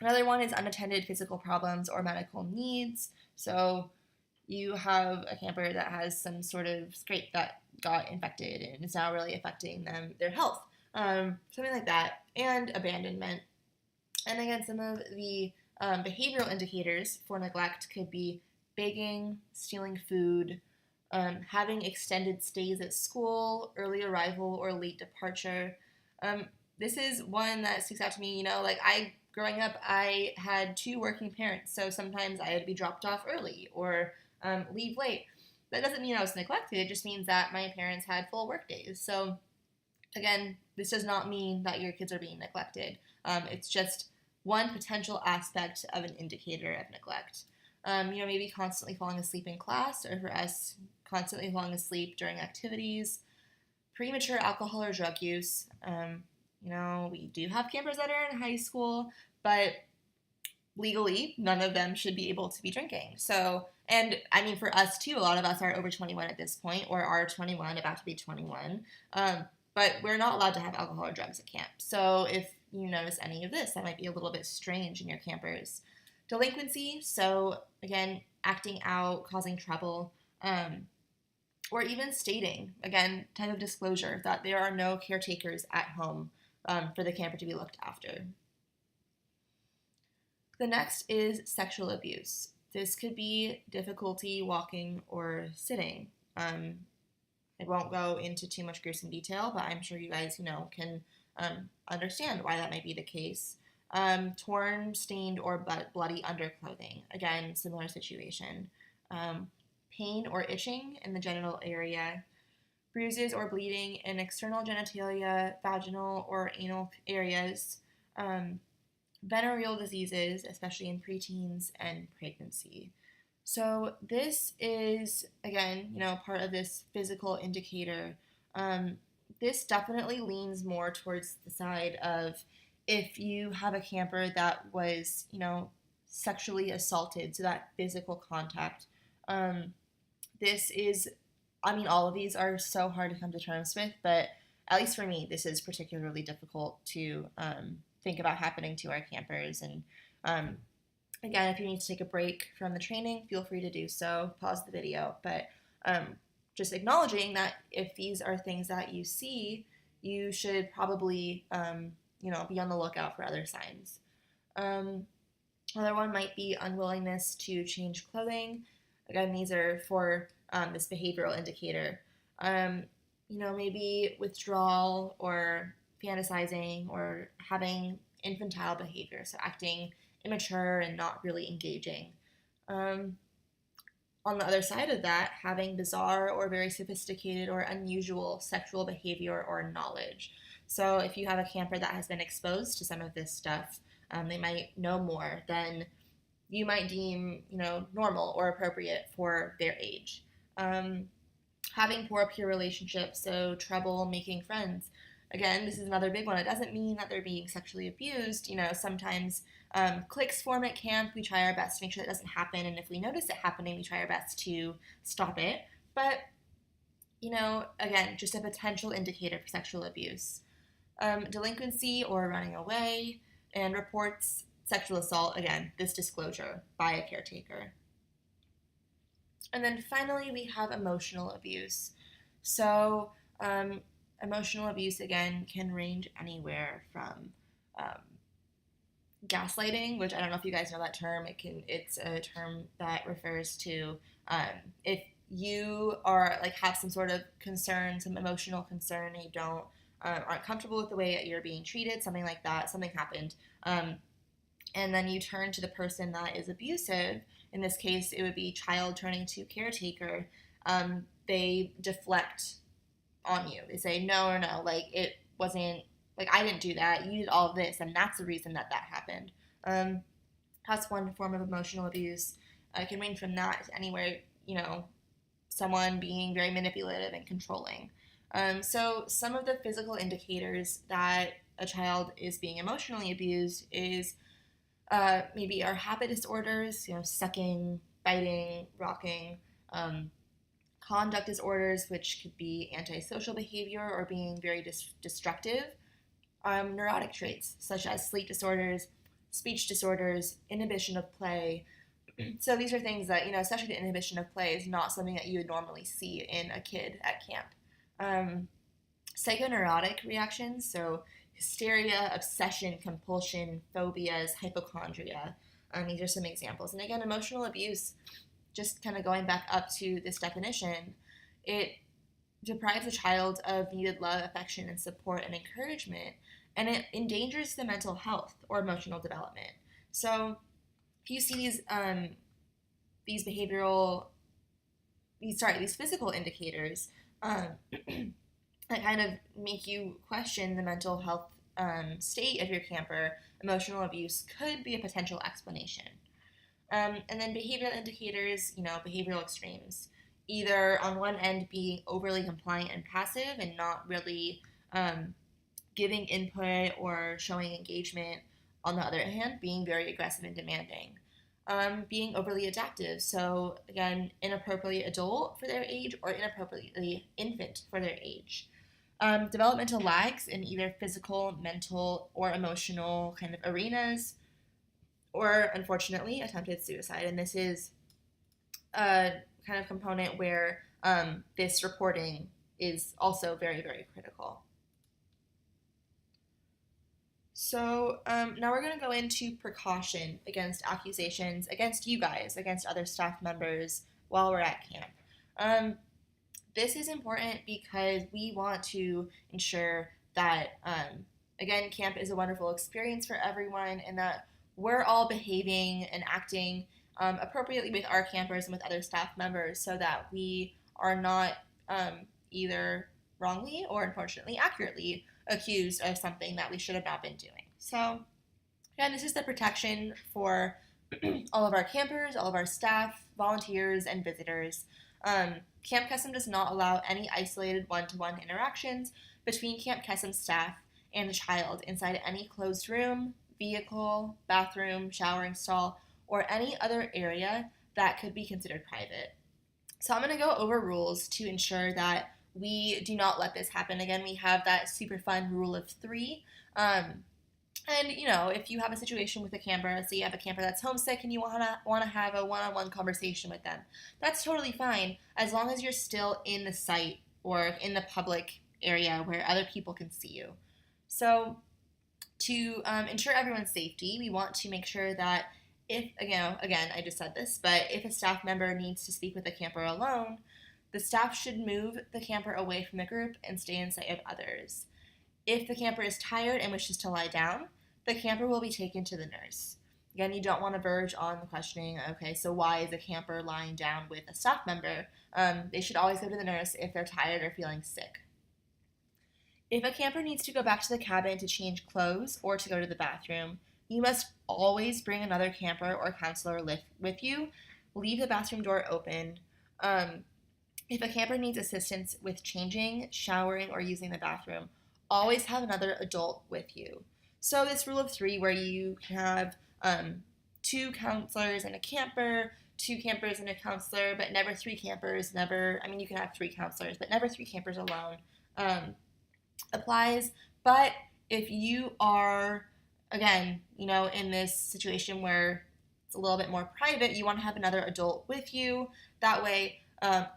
Another one is unattended physical problems or medical needs. So you have a camper that has some sort of scrape that got infected and it's now really affecting their health. Something like that, and abandonment. And again, some of the behavioral indicators for neglect could be begging, stealing food, having extended stays at school, early arrival or late departure. This is one that sticks out to me. Growing up, I had 2 working parents, so sometimes I had to be dropped off early or leave late. That doesn't mean I was neglected. It just means that my parents had full work days. So Again, this does not mean that your kids are being neglected. It's just one potential aspect of an indicator of neglect. Maybe constantly falling asleep in class, or for us, constantly falling asleep during activities, premature alcohol or drug use. We do have campers that are in high school, but legally, none of them should be able to be drinking. So, and I mean, for us too, a lot of us are over 21 at this point, or are 21, about to be 21. But we're not allowed to have alcohol or drugs at camp. So if you notice any of this, that might be a little bit strange in your campers. Delinquency, so again, acting out, causing trouble, or even stating, again, type of disclosure that there are no caretakers at home for the camper to be looked after. The next is sexual abuse. This could be difficulty walking or sitting. I won't go into too much gruesome detail, but I'm sure you guys, can understand why that might be the case. Torn, stained, or bloody underclothing. Again, similar situation. Pain or itching in the genital area. Bruises or bleeding in external genitalia, vaginal or anal areas. Venereal diseases, especially in preteens and pregnancy. So this is, again, part of this physical indicator. This definitely leans more towards the side of if you have a camper that was, sexually assaulted, so that physical contact. This is, all of these are so hard to come to terms with, but at least for me, this is particularly difficult to think about happening to our campers. And again, if you need to take a break from the training, feel free to do so. Pause the video. But just acknowledging that if these are things that you see, you should probably, be on the lookout for other signs. Another one might be unwillingness to change clothing. Again, these are for this behavioral indicator. Maybe withdrawal or fantasizing or having infantile behavior, so acting immature and not really engaging. On the other side of that, having bizarre or very sophisticated or unusual sexual behavior or knowledge. So if you have a camper that has been exposed to some of this stuff, they might know more than you might deem, normal or appropriate for their age. Having poor peer relationships, so trouble making friends. Again, this is another big one. It doesn't mean that they're being sexually abused. Sometimes cliques form at camp. We try our best to make sure that doesn't happen. And if we notice it happening, we try our best to stop it. But, again, just a potential indicator for sexual abuse. Delinquency or running away, and reports sexual assault. Again, this disclosure by a caretaker. And then finally, we have emotional abuse. So, emotional abuse, again, can range anywhere from gaslighting, which I don't know if you guys know that term. It's a term that refers to if you are have some sort of concern, some emotional concern, and you aren't comfortable with the way that you're being treated, something like that, something happened, and then you turn to the person that is abusive. In this case, it would be child turning to caretaker. They deflect on you. They say, no, it wasn't, I didn't do that. You did all of this, and that's the reason that happened. That's one form of emotional abuse. It can range from that to anywhere, someone being very manipulative and controlling. So some of the physical indicators that a child is being emotionally abused is maybe our habit disorders, sucking, biting, rocking, conduct disorders, which could be antisocial behavior or being very destructive, neurotic traits such as sleep disorders, speech disorders, inhibition of play. So these are things that, especially the inhibition of play is not something that you would normally see in a kid at camp. Psychoneurotic reactions, so hysteria, obsession, compulsion, phobias, hypochondria. These are some examples. And again, emotional abuse, just kind of going back up to this definition, it deprives a child of needed love, affection, and support and encouragement, and it endangers the mental health or emotional development. So if you see these physical indicators, that kind of make you question the mental health state of your camper, emotional abuse could be a potential explanation. And then behavioral indicators, behavioral extremes. Either on one end being overly compliant and passive and not really giving input or showing engagement. On the other hand, being very aggressive and demanding. Being overly adaptive. So, again, inappropriately adult for their age or inappropriately infant for their age. Developmental lags in either physical, mental, or emotional kind of arenas, or unfortunately, attempted suicide. And this is a kind of component where this reporting is also very, very critical. So now we're going to go into precaution against accusations against you guys, against other staff members while we're at camp. This is important because we want to ensure that, again, camp is a wonderful experience for everyone and that we're all behaving and acting appropriately with our campers and with other staff members so that we are not either wrongly or unfortunately accurately accused of something that we should have not been doing. So, again, this is the protection for all of our campers, all of our staff, volunteers, and visitors. Camp Kesem does not allow any isolated one-to-one interactions between Camp Kesem staff and a child inside any closed room, vehicle, bathroom, showering stall, or any other area that could be considered private. So I'm going to go over rules to ensure that we do not let this happen. Again, we have that super fun rule of 3. And, if you have a situation with a camper, say you have a camper that's homesick and you want to have a one-on-one conversation with them, that's totally fine as long as you're still in the site or in the public area where other people can see you. So to ensure everyone's safety, we want to make sure that if, again, I just said this, but if a staff member needs to speak with a camper alone, the staff should move the camper away from the group and stay in sight of others. If the camper is tired and wishes to lie down, the camper will be taken to the nurse. Again, you don't want to verge on the questioning, okay, so why is a camper lying down with a staff member? They should always go to the nurse if they're tired or feeling sick. If a camper needs to go back to the cabin to change clothes or to go to the bathroom, you must always bring another camper or counselor with you. Leave the bathroom door open. If a camper needs assistance with changing, showering, or using the bathroom, always have another adult with you. So this rule of 3 where you have 2 counselors and a camper, 2 campers and a counselor, but never 3 campers, you can have 3 counselors, but never 3 campers alone, applies. But if you are, again, in this situation where it's a little bit more private, you want to have another adult with you. That way,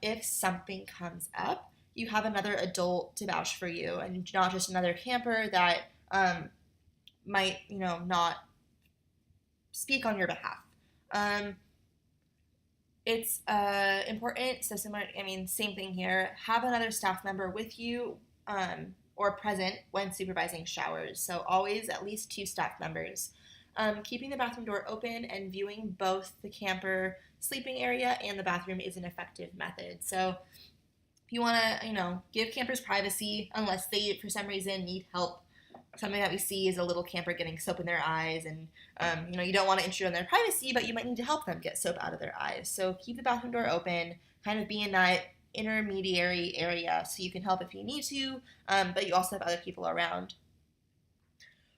if something comes up, you have another adult to vouch for you and not just another camper that might, not speak on your behalf. It's important, so same thing here, have another staff member with you or present when supervising showers. So always at least 2 staff members. Keeping the bathroom door open and viewing both the camper sleeping area and the bathroom is an effective method. So if you want to, give campers privacy unless they, for some reason, need help. Something that we see is a little camper getting soap in their eyes and, you don't want to intrude on their privacy, but you might need to help them get soap out of their eyes. So keep the bathroom door open, kind of be in that intermediary area so you can help if you need to, but you also have other people around.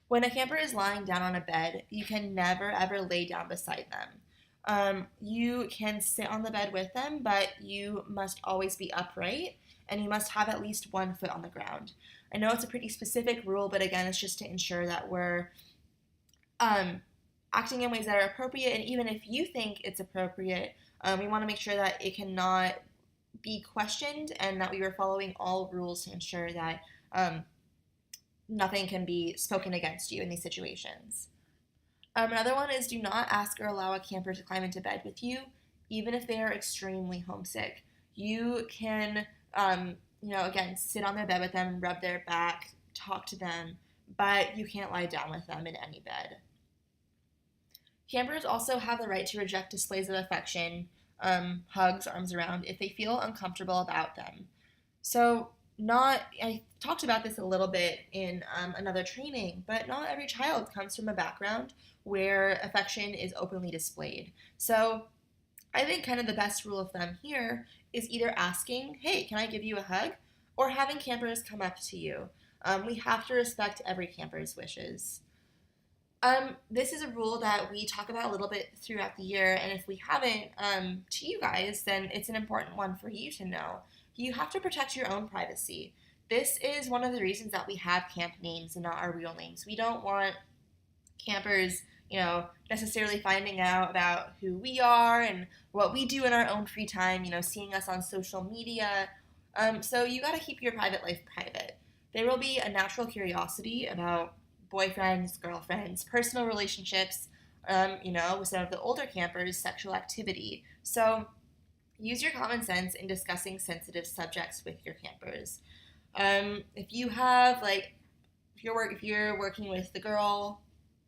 When a camper is lying down on a bed, you can never ever lay down beside them. You can sit on the bed with them, but you must always be upright and you must have at least 1 foot on the ground. I know it's a pretty specific rule, but again, it's just to ensure that we're acting in ways that are appropriate, and even if you think it's appropriate, we want to make sure that it cannot be questioned and that we are following all rules to ensure that nothing can be spoken against you in these situations. Another one is do not ask or allow a camper to climb into bed with you, even if they are extremely homesick. You can, again, sit on their bed with them, rub their back, talk to them, but you can't lie down with them in any bed. Campers also have the right to reject displays of affection, hugs, arms around, if they feel uncomfortable about them. So I talked about this a little bit in another training, but not every child comes from a background where affection is openly displayed. So I think kind of the best rule of thumb here is either asking, hey, can I give you a hug? Or having campers come up to you. We have to respect every camper's wishes. This is a rule that we talk about a little bit throughout the year, and if we haven't to you guys, then it's an important one for you to know. You have to protect your own privacy. This is one of the reasons that we have camp names and not our real names. We don't want campers, necessarily finding out about who we are and what we do in our own free time, seeing us on social media. So you got to keep your private life private. There will be a natural curiosity about boyfriends, girlfriends, personal relationships, with some of the older campers, sexual activity. So use your common sense in discussing sensitive subjects with your campers. If you have if you're working with the girl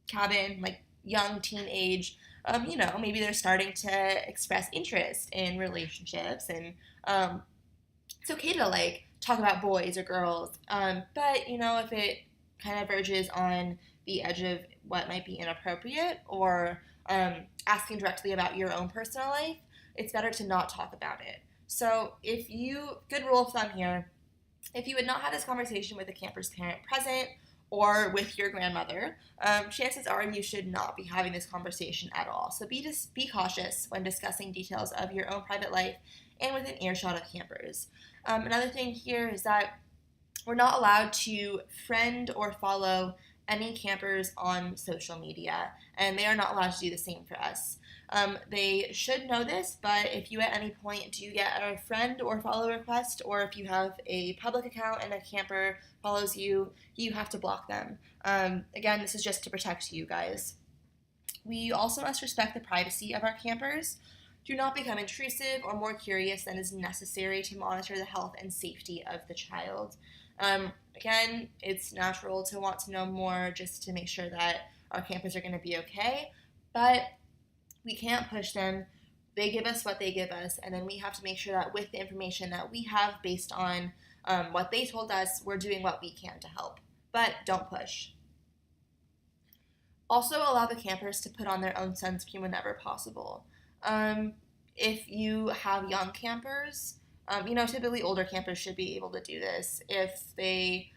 cabin, like young teenage, maybe they're starting to express interest in relationships, and it's okay to talk about boys or girls. But if it kind of verges on the edge of what might be inappropriate or asking directly about your own personal life, it's better to not talk about it. So good rule of thumb here, if you would not have this conversation with a camper's parent present or with your grandmother, chances are you should not be having this conversation at all. So be cautious when discussing details of your own private life and within earshot of campers. Another thing here is that we're not allowed to friend or follow any campers on social media, and they are not allowed to do the same for us. They should know this, but if you at any point do get a friend or follow request, or if you have a public account and a camper follows you, you have to block them. Again, this is just to protect you guys. We also must respect the privacy of our campers. Do not become intrusive or more curious than is necessary to monitor the health and safety of the child. Again, it's natural to want to know more just to make sure that our campers are going to be okay, but we can't push them. They give us what they give us, and then we have to make sure that with the information that we have based on what they told us, we're doing what we can to help, but don't push. Also, allow the campers to put on their own sunscreen whenever possible. If you have young campers, typically older campers should be able to do this. If they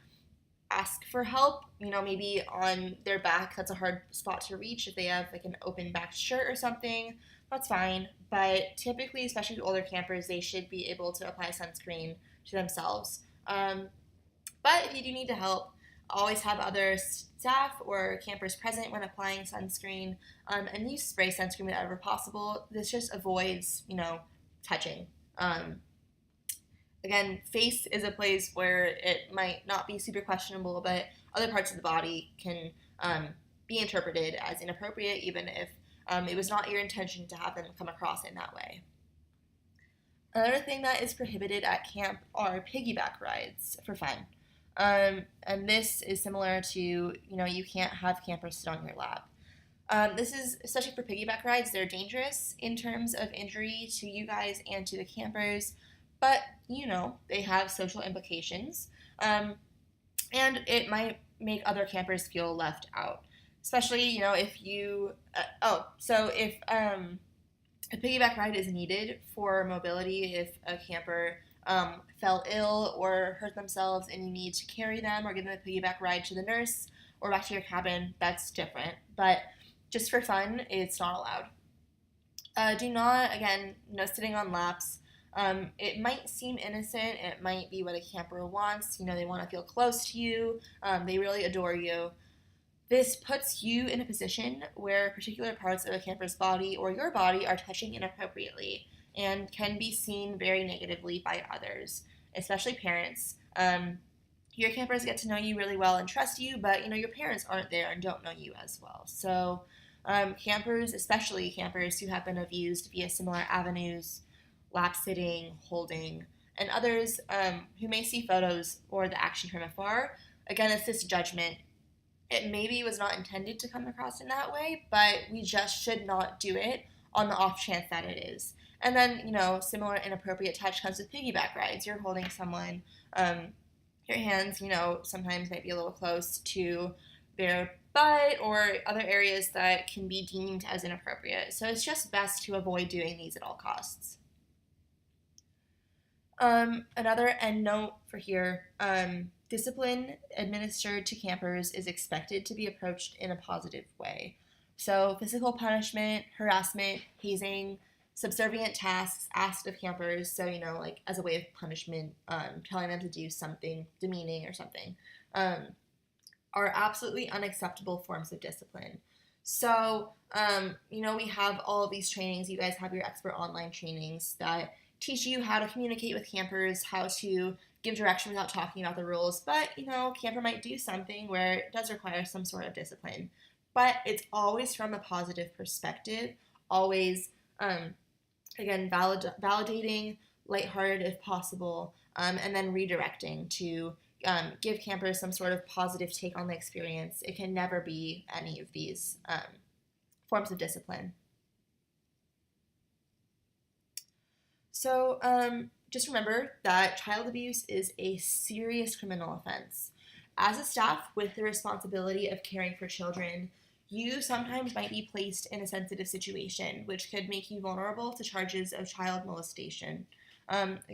ask for help, maybe on their back, that's a hard spot to reach. If they have an open back shirt or something, that's fine. But typically, especially with older campers, they should be able to apply sunscreen to themselves. But if you do need to help, always have other staff or campers present when applying sunscreen, and use spray sunscreen whenever possible. This just avoids, touching. Again, face is a place where it might not be super questionable, but other parts of the body can be interpreted as inappropriate, even if it was not your intention to have them come across in that way. Another thing that is prohibited at camp are piggyback rides for fun. And this is similar to, you can't have campers sit on your lap. This is, especially for piggyback rides, they're dangerous in terms of injury to you guys and to the campers, but, they have social implications, and it might make other campers feel left out, especially, if you, if a piggyback ride is needed for mobility, if a camper fell ill or hurt themselves and you need to carry them or give them a piggyback ride to the nurse or back to your cabin, that's different. But just for fun, it's not allowed. Do not, again, no sitting on laps. It might seem innocent. It might be what a camper wants. They want to feel close to you. They really adore you. This puts you in a position where particular parts of a camper's body or your body are touching inappropriately and can be seen very negatively by others, especially parents. Your campers get to know you really well and trust you, but your parents aren't there and don't know you as well. So campers, especially campers who have been abused via similar avenues, lap sitting, holding, and others who may see photos or the action from afar, again, it's this judgment. It maybe was not intended to come across in that way, but we just should not do it on the off chance that it is. And then, similar inappropriate touch comes with piggyback rides. You're holding someone, your hands, sometimes might be a little close to their butt or other areas that can be deemed as inappropriate. So it's just best to avoid doing these at all costs. Another end note for here, discipline administered to campers is expected to be approached in a positive way. So physical punishment, harassment, hazing, subservient tasks asked of campers, so, like as a way of punishment, telling them to do something demeaning or something, are absolutely unacceptable forms of discipline. So, we have all of these trainings. You guys have your expert online trainings that teach you how to communicate with campers, how to give direction without talking about the rules. But, camper might do something where it does require some sort of discipline. But it's always from a positive perspective, always, again, validating, lighthearted if possible, and then redirecting to give campers some sort of positive take on the experience. It can never be any of these forms of discipline. So just remember that child abuse is a serious criminal offense. As a staff with the responsibility of caring for children, you sometimes might be placed in a sensitive situation, which could make you vulnerable to charges of child molestation.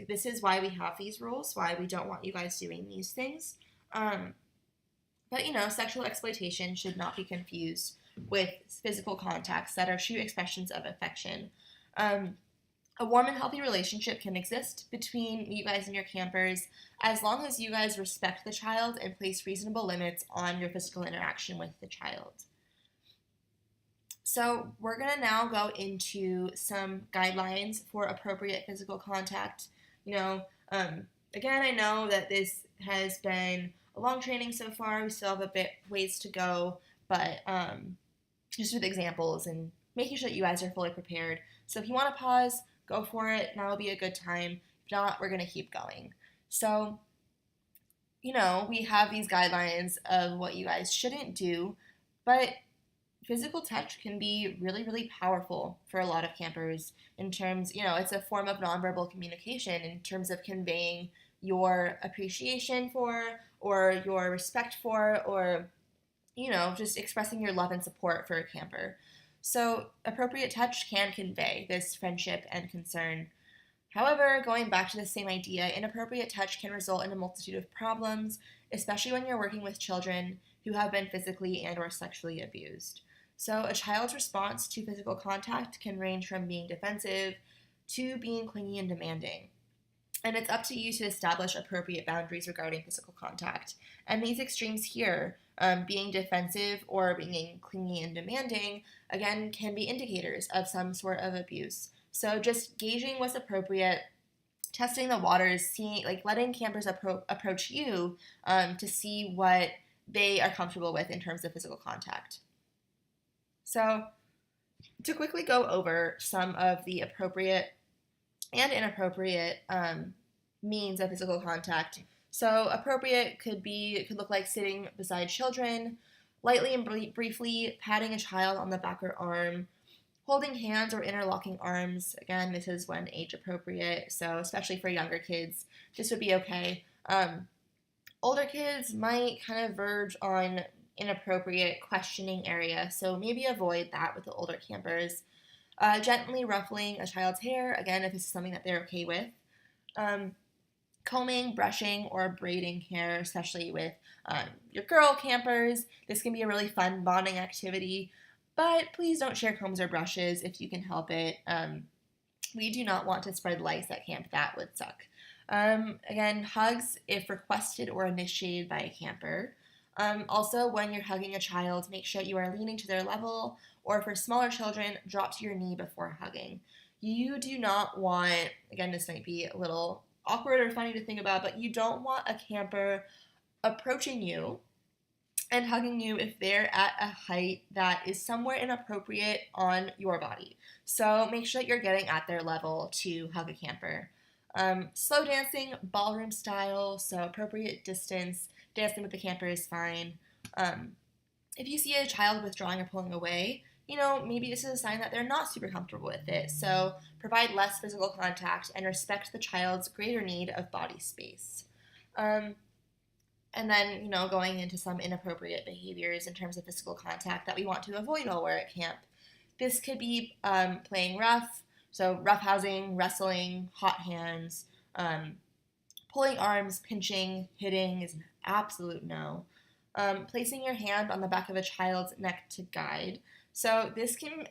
This is why we have these rules, why we don't want you guys doing these things. But, sexual exploitation should not be confused with physical contacts that are true expressions of affection. A warm and healthy relationship can exist between you guys and your campers as long as you guys respect the child and place reasonable limits on your physical interaction with the child. So we're going to now go into some guidelines for appropriate physical contact. Again, I know that this has been a long training so far. We still have a bit ways to go, but just with examples and making sure that you guys are fully prepared. So if you want to pause, go for it. Now will be a good time. If not, we're going to keep going. So, we have these guidelines of what you guys shouldn't do, but physical touch can be really, really powerful for a lot of campers in terms, it's a form of nonverbal communication in terms of conveying your appreciation for or your respect for or, just expressing your love and support for a camper. So appropriate touch can convey this friendship and concern. However, going back to the same idea, inappropriate touch can result in a multitude of problems, especially when you're working with children who have been physically and or sexually abused. So a child's response to physical contact can range from being defensive to being clingy and demanding. And it's up to you to establish appropriate boundaries regarding physical contact. And these extremes here, being defensive or being clingy and demanding, again, can be indicators of some sort of abuse. So just gauging what's appropriate, testing the waters, letting campers approach you to see what they are comfortable with in terms of physical contact. So to quickly go over some of the appropriate and inappropriate means of physical contact. So appropriate could look like sitting beside children, lightly and briefly patting a child on the back or arm, holding hands or interlocking arms. Again, this is when age appropriate, so especially for younger kids, this would be okay. Older kids might kind of verge on inappropriate questioning area, so maybe avoid that with the older campers. Gently ruffling a child's hair, again, if this is something that they're okay with. Combing, brushing, or braiding hair, especially with your girl campers. This can be a really fun bonding activity, but please don't share combs or brushes if you can help it. We do not want to spread lice at camp. That would suck. Again, hugs if requested or initiated by a camper. Also, when you're hugging a child, make sure you are leaning to their level, or for smaller children, drop to your knee before hugging. You do not want, again, this might be a little awkward or funny to think about, but you don't want a camper approaching you and hugging you if they're at a height that is somewhere inappropriate on your body. So make sure that you're getting at their level to hug a camper. Slow dancing, ballroom style, so appropriate distance. Dancing with the camper is fine. If you see a child withdrawing or pulling away, maybe this is a sign that they're not super comfortable with it. So provide less physical contact and respect the child's greater need of body space. And then, going into some inappropriate behaviors in terms of physical contact that we want to avoid while we're at camp. This could be playing rough, so roughhousing, wrestling, hot hands, pulling arms, pinching, hitting is an absolute no. Placing your hand on the back of a child's neck to guide. So this can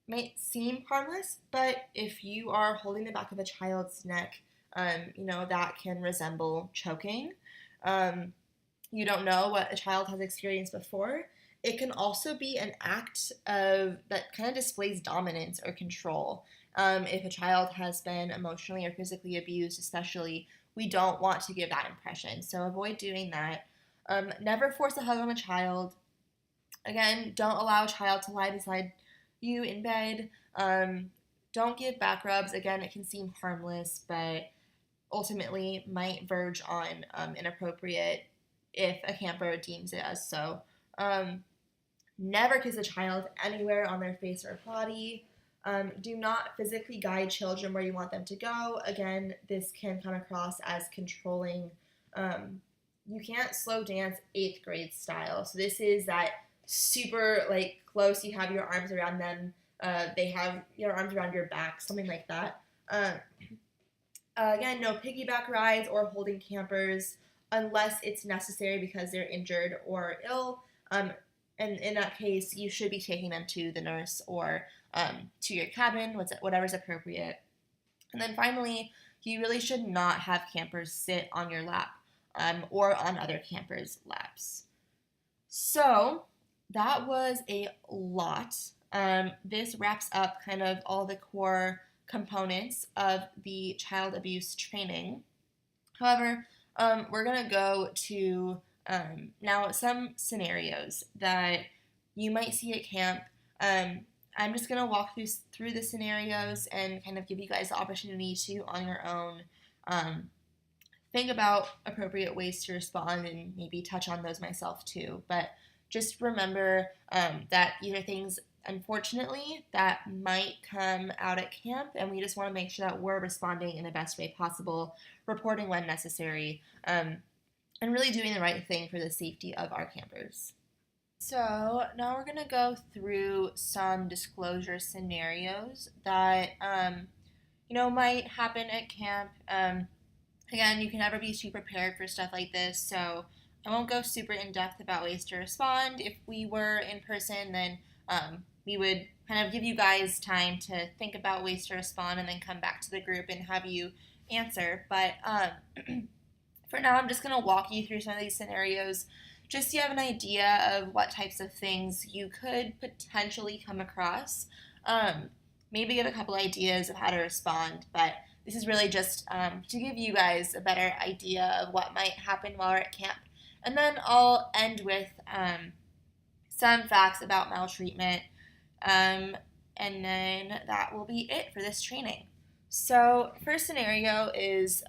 might seem harmless, but if you are holding the back of a child's neck, that can resemble choking. You don't know what a child has experienced before. It can also be an act that kind of displays dominance or control. If a child has been emotionally or physically abused, especially, we don't want to give that impression. So avoid doing that. Never force a hug on a child. Again, don't allow a child to lie beside you in bed. Don't give back rubs. Again, it can seem harmless, but ultimately might verge on inappropriate if a camper deems it as so. Never kiss a child anywhere on their face or body. Do not physically guide children where you want them to go. Again, this can come across as controlling. You can't slow dance 8th grade style. So this is that super close, you have your arms around them, they have your arms around your back, something like that. Again, no piggyback rides or holding campers unless it's necessary because they're injured or ill. And in that case, you should be taking them to the nurse or to your cabin, whatever's appropriate. And then finally, you really should not have campers sit on your lap or on other campers' laps. So that was a lot. This wraps up kind of all the core components of the child abuse training. However, we're going to go to now some scenarios that you might see at camp. I'm just going to walk through the scenarios and kind of give you guys the opportunity to, on your own, think about appropriate ways to respond and maybe touch on those myself too. But just remember that these are things, unfortunately, that might come out at camp, and we just want to make sure that we're responding in the best way possible, reporting when necessary, and really doing the right thing for the safety of our campers. So now we're going to go through some disclosure scenarios that, might happen at camp. Again, you can never be too prepared for stuff like this, so I won't go super in-depth about ways to respond. If we were in person, then we would kind of give you guys time to think about ways to respond and then come back to the group and have you answer. But for now, I'm just going to walk you through some of these scenarios just so you have an idea of what types of things you could potentially come across. Maybe give a couple ideas of how to respond, but this is really just to give you guys a better idea of what might happen while we're at camp. And then I'll end with some facts about maltreatment, and then that will be it for this training. So first scenario is,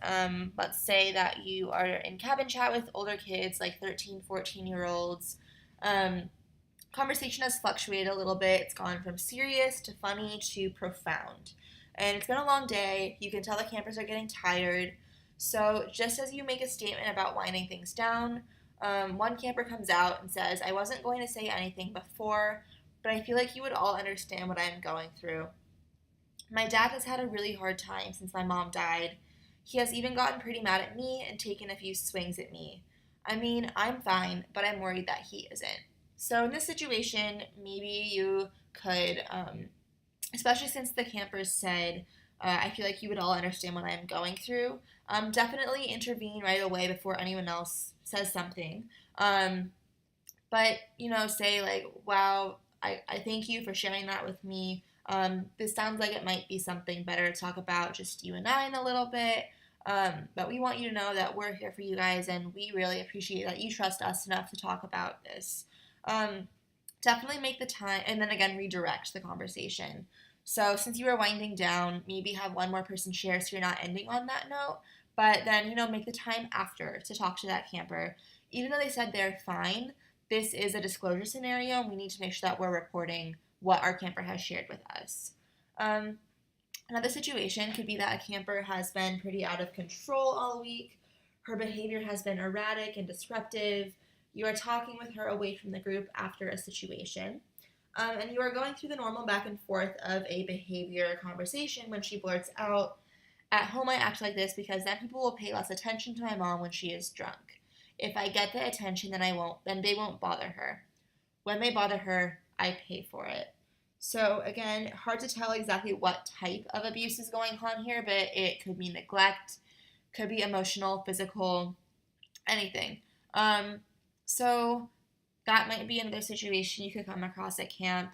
let's say that you are in cabin chat with older kids, like 13, 14-year-olds. Conversation has fluctuated a little bit. It's gone from serious to funny to profound. And it's been a long day. You can tell the campers are getting tired. So just as you make a statement about winding things down, one camper comes out and says, "I wasn't going to say anything before, but I feel like you would all understand what I'm going through. My dad has had a really hard time since my mom died. He has even gotten pretty mad at me and taken a few swings at me. I mean, I'm fine, but I'm worried that he isn't." So in this situation, maybe you could, especially since the campers said, "I feel like you would all understand what I'm going through," definitely intervene right away before anyone else says something. But, say like, "Wow, I thank you for sharing that with me. This sounds like it might be something better to talk about just you and I in a little bit. But we want you to know that we're here for you guys, and we really appreciate that you trust us enough to talk about this." Definitely make the time, and then again, redirect the conversation. So since you are winding down, maybe have one more person share so you're not ending on that note, but then, make the time after to talk to that camper. Even though they said they're fine, this is a disclosure scenario, and we need to make sure that we're reporting what our camper has shared with us. Another situation could be that a camper has been pretty out of control all week. her behavior has been erratic and disruptive. You are talking with her away from the group after a situation. And you are going through the normal back and forth of a behavior conversation when she blurts out, "At home I act like this because then people will pay less attention to my mom when she is drunk. If I get the attention, then they won't bother her. When they bother her, I pay for it." So again, hard to tell exactly what type of abuse is going on here, but it could be neglect, could be emotional, physical, anything. So that might be another situation you could come across at camp.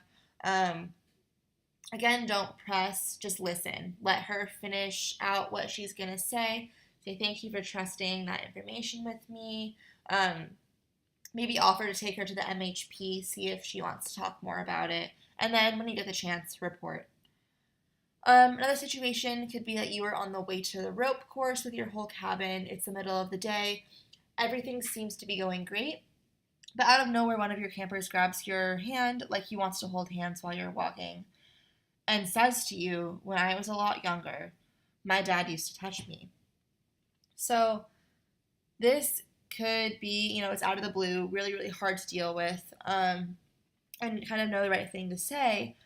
Again, don't press, just listen. Let her finish out what she's going to say. Say, "Thank you for trusting that information with me." Maybe offer to take her to the MHP, see if she wants to talk more about it. And then when you get the chance, report. Another situation could be that you are on the way to the rope course with your whole cabin. It's the middle of the day. Everything seems to be going great. But out of nowhere, one of your campers grabs your hand like he wants to hold hands while you're walking and says to you, "When I was a lot younger, my dad used to touch me." So this could be, it's out of the blue, really, really hard to deal with, and kind of know the right thing to say.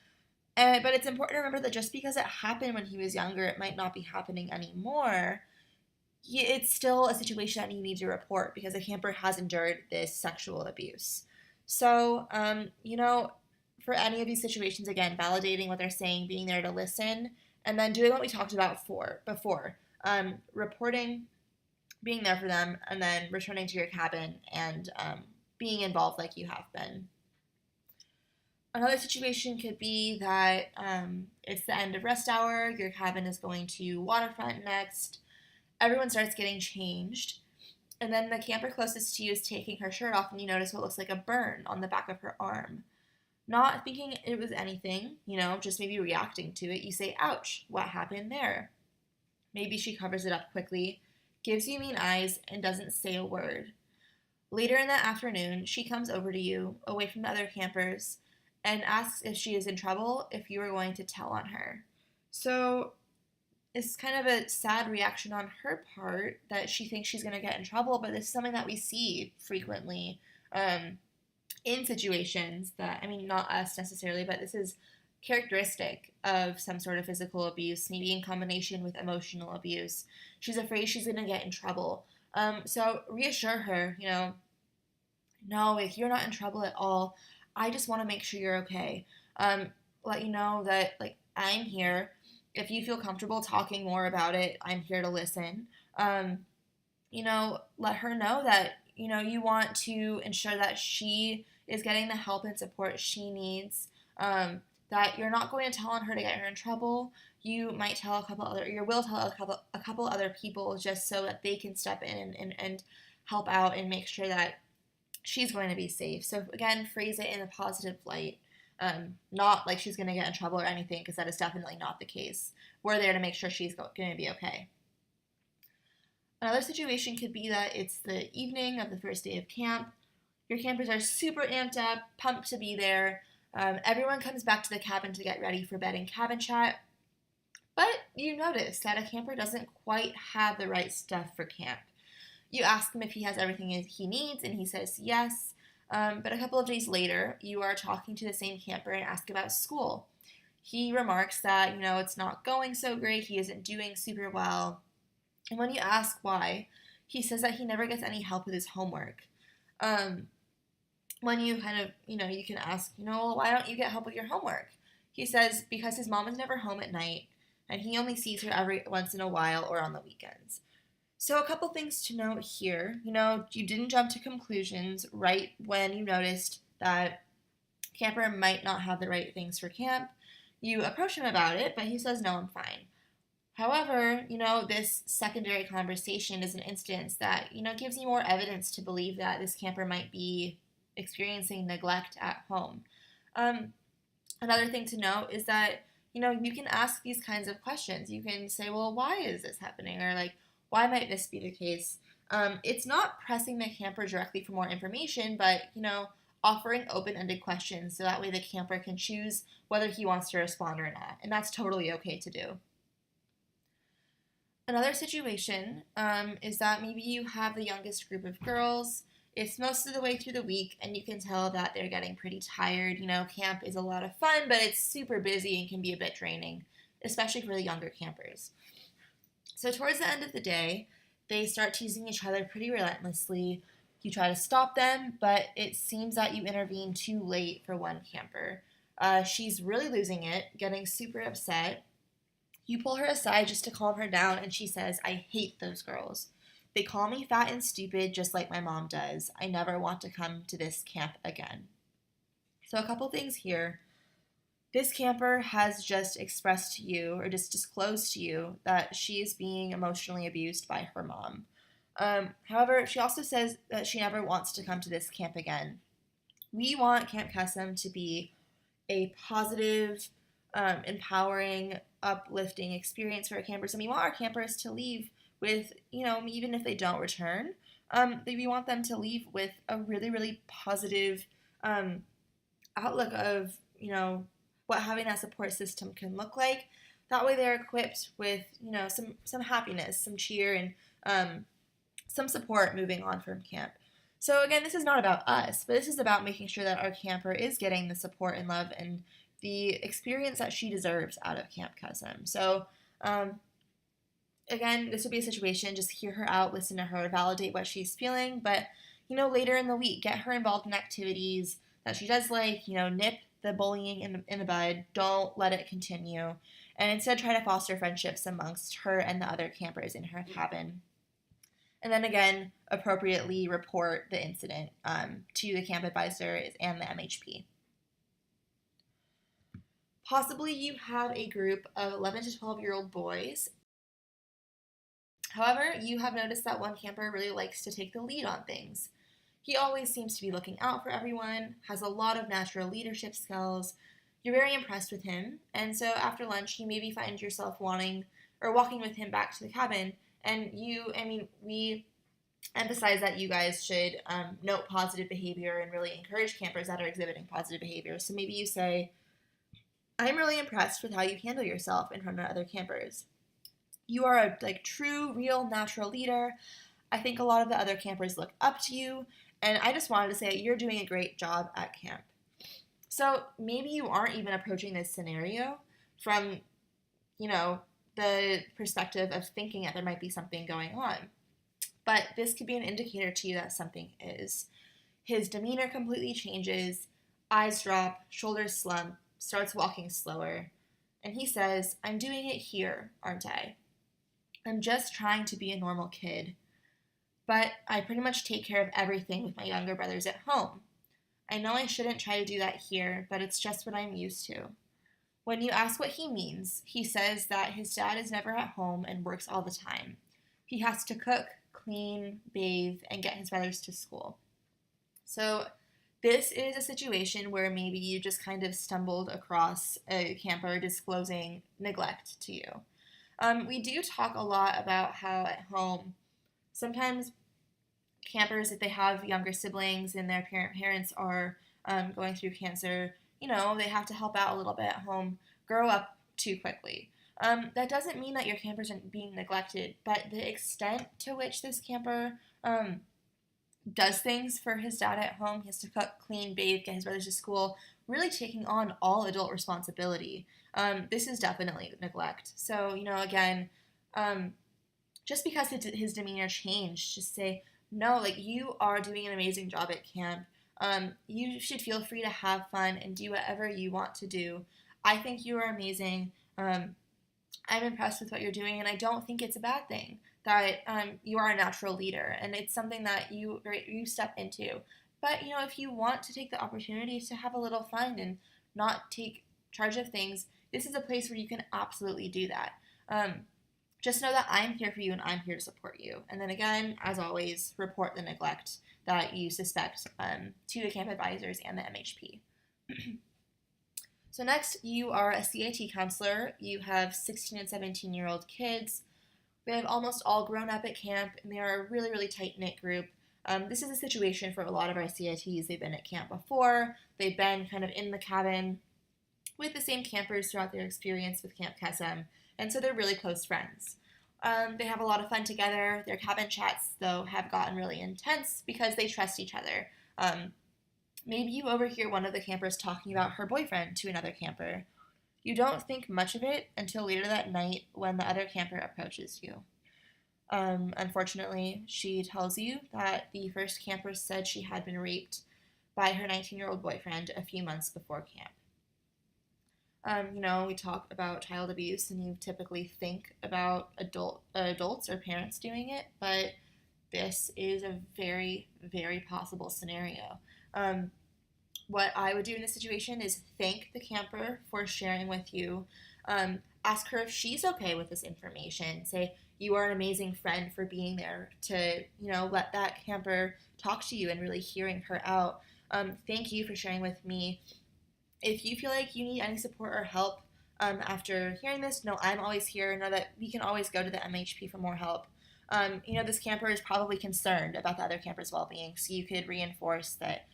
But it's important to remember that just because it happened when he was younger, it might not be happening anymore. It's still a situation that you need to report because a camper has endured this sexual abuse. So, for any of these situations, again, validating what they're saying, being there to listen, and then doing what we talked about before. Reporting, being there for them, and then returning to your cabin and being involved like you have been. Another situation could be that it's the end of rest hour, your cabin is going to waterfront next, everyone starts getting changed, and then the camper closest to you is taking her shirt off and you notice what looks like a burn on the back of her arm. Not thinking it was anything, just maybe reacting to it, you say, "Ouch, what happened there?" Maybe she covers it up quickly, gives you mean eyes, and doesn't say a word. Later in the afternoon, she comes over to you, away from the other campers, and asks if she is in trouble, if you are going to tell on her. So it's kind of a sad reaction on her part that she thinks she's going to get in trouble, but this is something that we see frequently in situations that, not us necessarily, but this is characteristic of some sort of physical abuse, maybe in combination with emotional abuse. She's afraid she's going to get in trouble. So reassure her, "No, you're not in trouble at all. I just want to make sure you're okay." Let you know that, I'm here. If you feel comfortable talking more about it, I'm here to listen. Let her know that, you want to ensure that she is getting the help and support she needs, that you're not going to tell on her to get her in trouble. You might tell you will tell a couple other people just so that they can step in and help out and make sure that she's going to be safe. So again, phrase it in a positive light. Not like she's going to get in trouble or anything, because that is definitely not the case. We're there to make sure she's going to be okay. Another situation could be that it's the evening of the first day of camp. Your campers are super amped up, pumped to be there. Everyone comes back to the cabin to get ready for bed and cabin chat. But you notice that a camper doesn't quite have the right stuff for camp. You ask him if he has everything he needs, and he says yes. But a couple of days later, you are talking to the same camper and ask about school. He remarks that, it's not going so great, he isn't doing super well. And when you ask why, he says that he never gets any help with his homework. When you kind of, you can ask, "Why don't you get help with your homework?" He says because his mom is never home at night, and he only sees her every once in a while or on the weekends. So a couple things to note here. You didn't jump to conclusions right when you noticed that camper might not have the right things for camp. You approach him about it, but he says, "No, I'm fine." However, this secondary conversation is an instance that, gives you more evidence to believe that this camper might be experiencing neglect at home. Another thing to note is that, you can ask these kinds of questions. You can say, "Well, why is this happening?" Or "Why might this be the case?" It's not pressing the camper directly for more information, but, offering open-ended questions so that way the camper can choose whether he wants to respond or not. And that's totally okay to do. Another situation is that maybe you have the youngest group of girls. It's most of the way through the week, and you can tell that they're getting pretty tired. Camp is a lot of fun, but it's super busy and can be a bit draining, especially for the younger campers. So, towards the end of the day, they start teasing each other pretty relentlessly. You try to stop them, but it seems that you intervene too late for one camper. She's really losing it, getting super upset. You pull her aside just to calm her down, and she says, "I hate those girls. They call me fat and stupid just like my mom does. I never want to come to this camp again." So, a couple things here. This camper has just expressed to you or just disclosed to you that she is being emotionally abused by her mom. However, she also says that she never wants to come to this camp again. We want Camp Kesem to be a positive, empowering, uplifting experience for our campers, and we want our campers to leave with, even if they don't return, we want them to leave with a really, really positive outlook of, what having that support system can look like. That way they're equipped with, some happiness, some cheer, and some support moving on from camp. So again, this is not about us, but this is about making sure that our camper is getting the support and love and the experience that she deserves out of Camp Kesem. So again, this would be a situation, just hear her out, listen to her, validate what she's feeling, but later in the week, get her involved in activities that she does like, nip the bullying in the bud, don't let it continue, and instead try to foster friendships amongst her and the other campers in her cabin. And then again, appropriately report the incident to the camp advisor and the MHP. Possibly you have a group of 11 to 12-year-old boys. However, you have noticed that one camper really likes to take the lead on things. He always seems to be looking out for everyone, has a lot of natural leadership skills. You're very impressed with him, and so after lunch, you maybe find yourself wanting or walking with him back to the cabin, and we emphasize that you guys should note positive behavior and really encourage campers that are exhibiting positive behavior. So maybe you say, "I'm really impressed with how you handle yourself in front of other campers. You are a true, real, natural leader. I think a lot of the other campers look up to you, and I just wanted to say you're doing a great job at camp." So maybe you aren't even approaching this scenario from, the perspective of thinking that there might be something going on. But this could be an indicator to you that something is. His demeanor completely changes, eyes drop, shoulders slump, starts walking slower, and he says, "I'm doing it here, aren't I? I'm just trying to be a normal kid. But I pretty much take care of everything with my younger brothers at home. I know I shouldn't try to do that here, but it's just what I'm used to." When you ask what he means, he says that his dad is never at home and works all the time. He has to cook, clean, bathe, and get his brothers to school. So this is a situation where maybe you just kind of stumbled across a camper disclosing neglect to you. We do talk a lot about how at home, sometimes campers, if they have younger siblings and their parents are going through cancer, they have to help out a little bit at home, grow up too quickly. That doesn't mean that your campers are being neglected, but the extent to which this camper does things for his dad at home, he has to cook, clean, bathe, get his brothers to school, really taking on all adult responsibility. This is definitely neglect. So, again, just because his demeanor changed, just say, "No, you are doing an amazing job at camp. You should feel free to have fun and do whatever you want to do. I think you are amazing. I'm impressed with what you're doing, and I don't think it's a bad thing that you are a natural leader, and it's something that you step into. But, if you want to take the opportunity to have a little fun and not take charge of things, this is a place where you can absolutely do that. Just know that I'm here for you and I'm here to support you." And then again, as always, report the neglect that you suspect to the camp advisors and the MHP. So next, you are a CIT counselor. You have 16 and 17-year-old kids. They have almost all grown up at camp, and they are a really, really tight-knit group. This is a situation for a lot of our CITs. They've been at camp before. They've been kind of in the cabin with the same campers throughout their experience with Camp Kesem, and so they're really close friends. They have a lot of fun together. Their cabin chats, though, have gotten really intense because they trust each other. Um, Maybe you overhear one of the campers talking about her boyfriend to another camper. You don't think much of it until later that night when the other camper approaches you. Unfortunately, she tells you that the first camper said she had been raped by her 19-year-old boyfriend a few months before camp. We talk about child abuse, and you typically think about adults or parents doing it, but this is a very, very possible scenario. Um, what I would do in this situation is thank the camper for sharing with you. Ask her if she's okay with this information. Say, you are an amazing friend for being there to, let that camper talk to you and really hearing her out. Thank you for sharing with me. If you feel like you need any support or help after hearing this, know I'm always here. Know that we can always go to the MHP for more help. This camper is probably concerned about the other camper's well-being, so you could reinforce that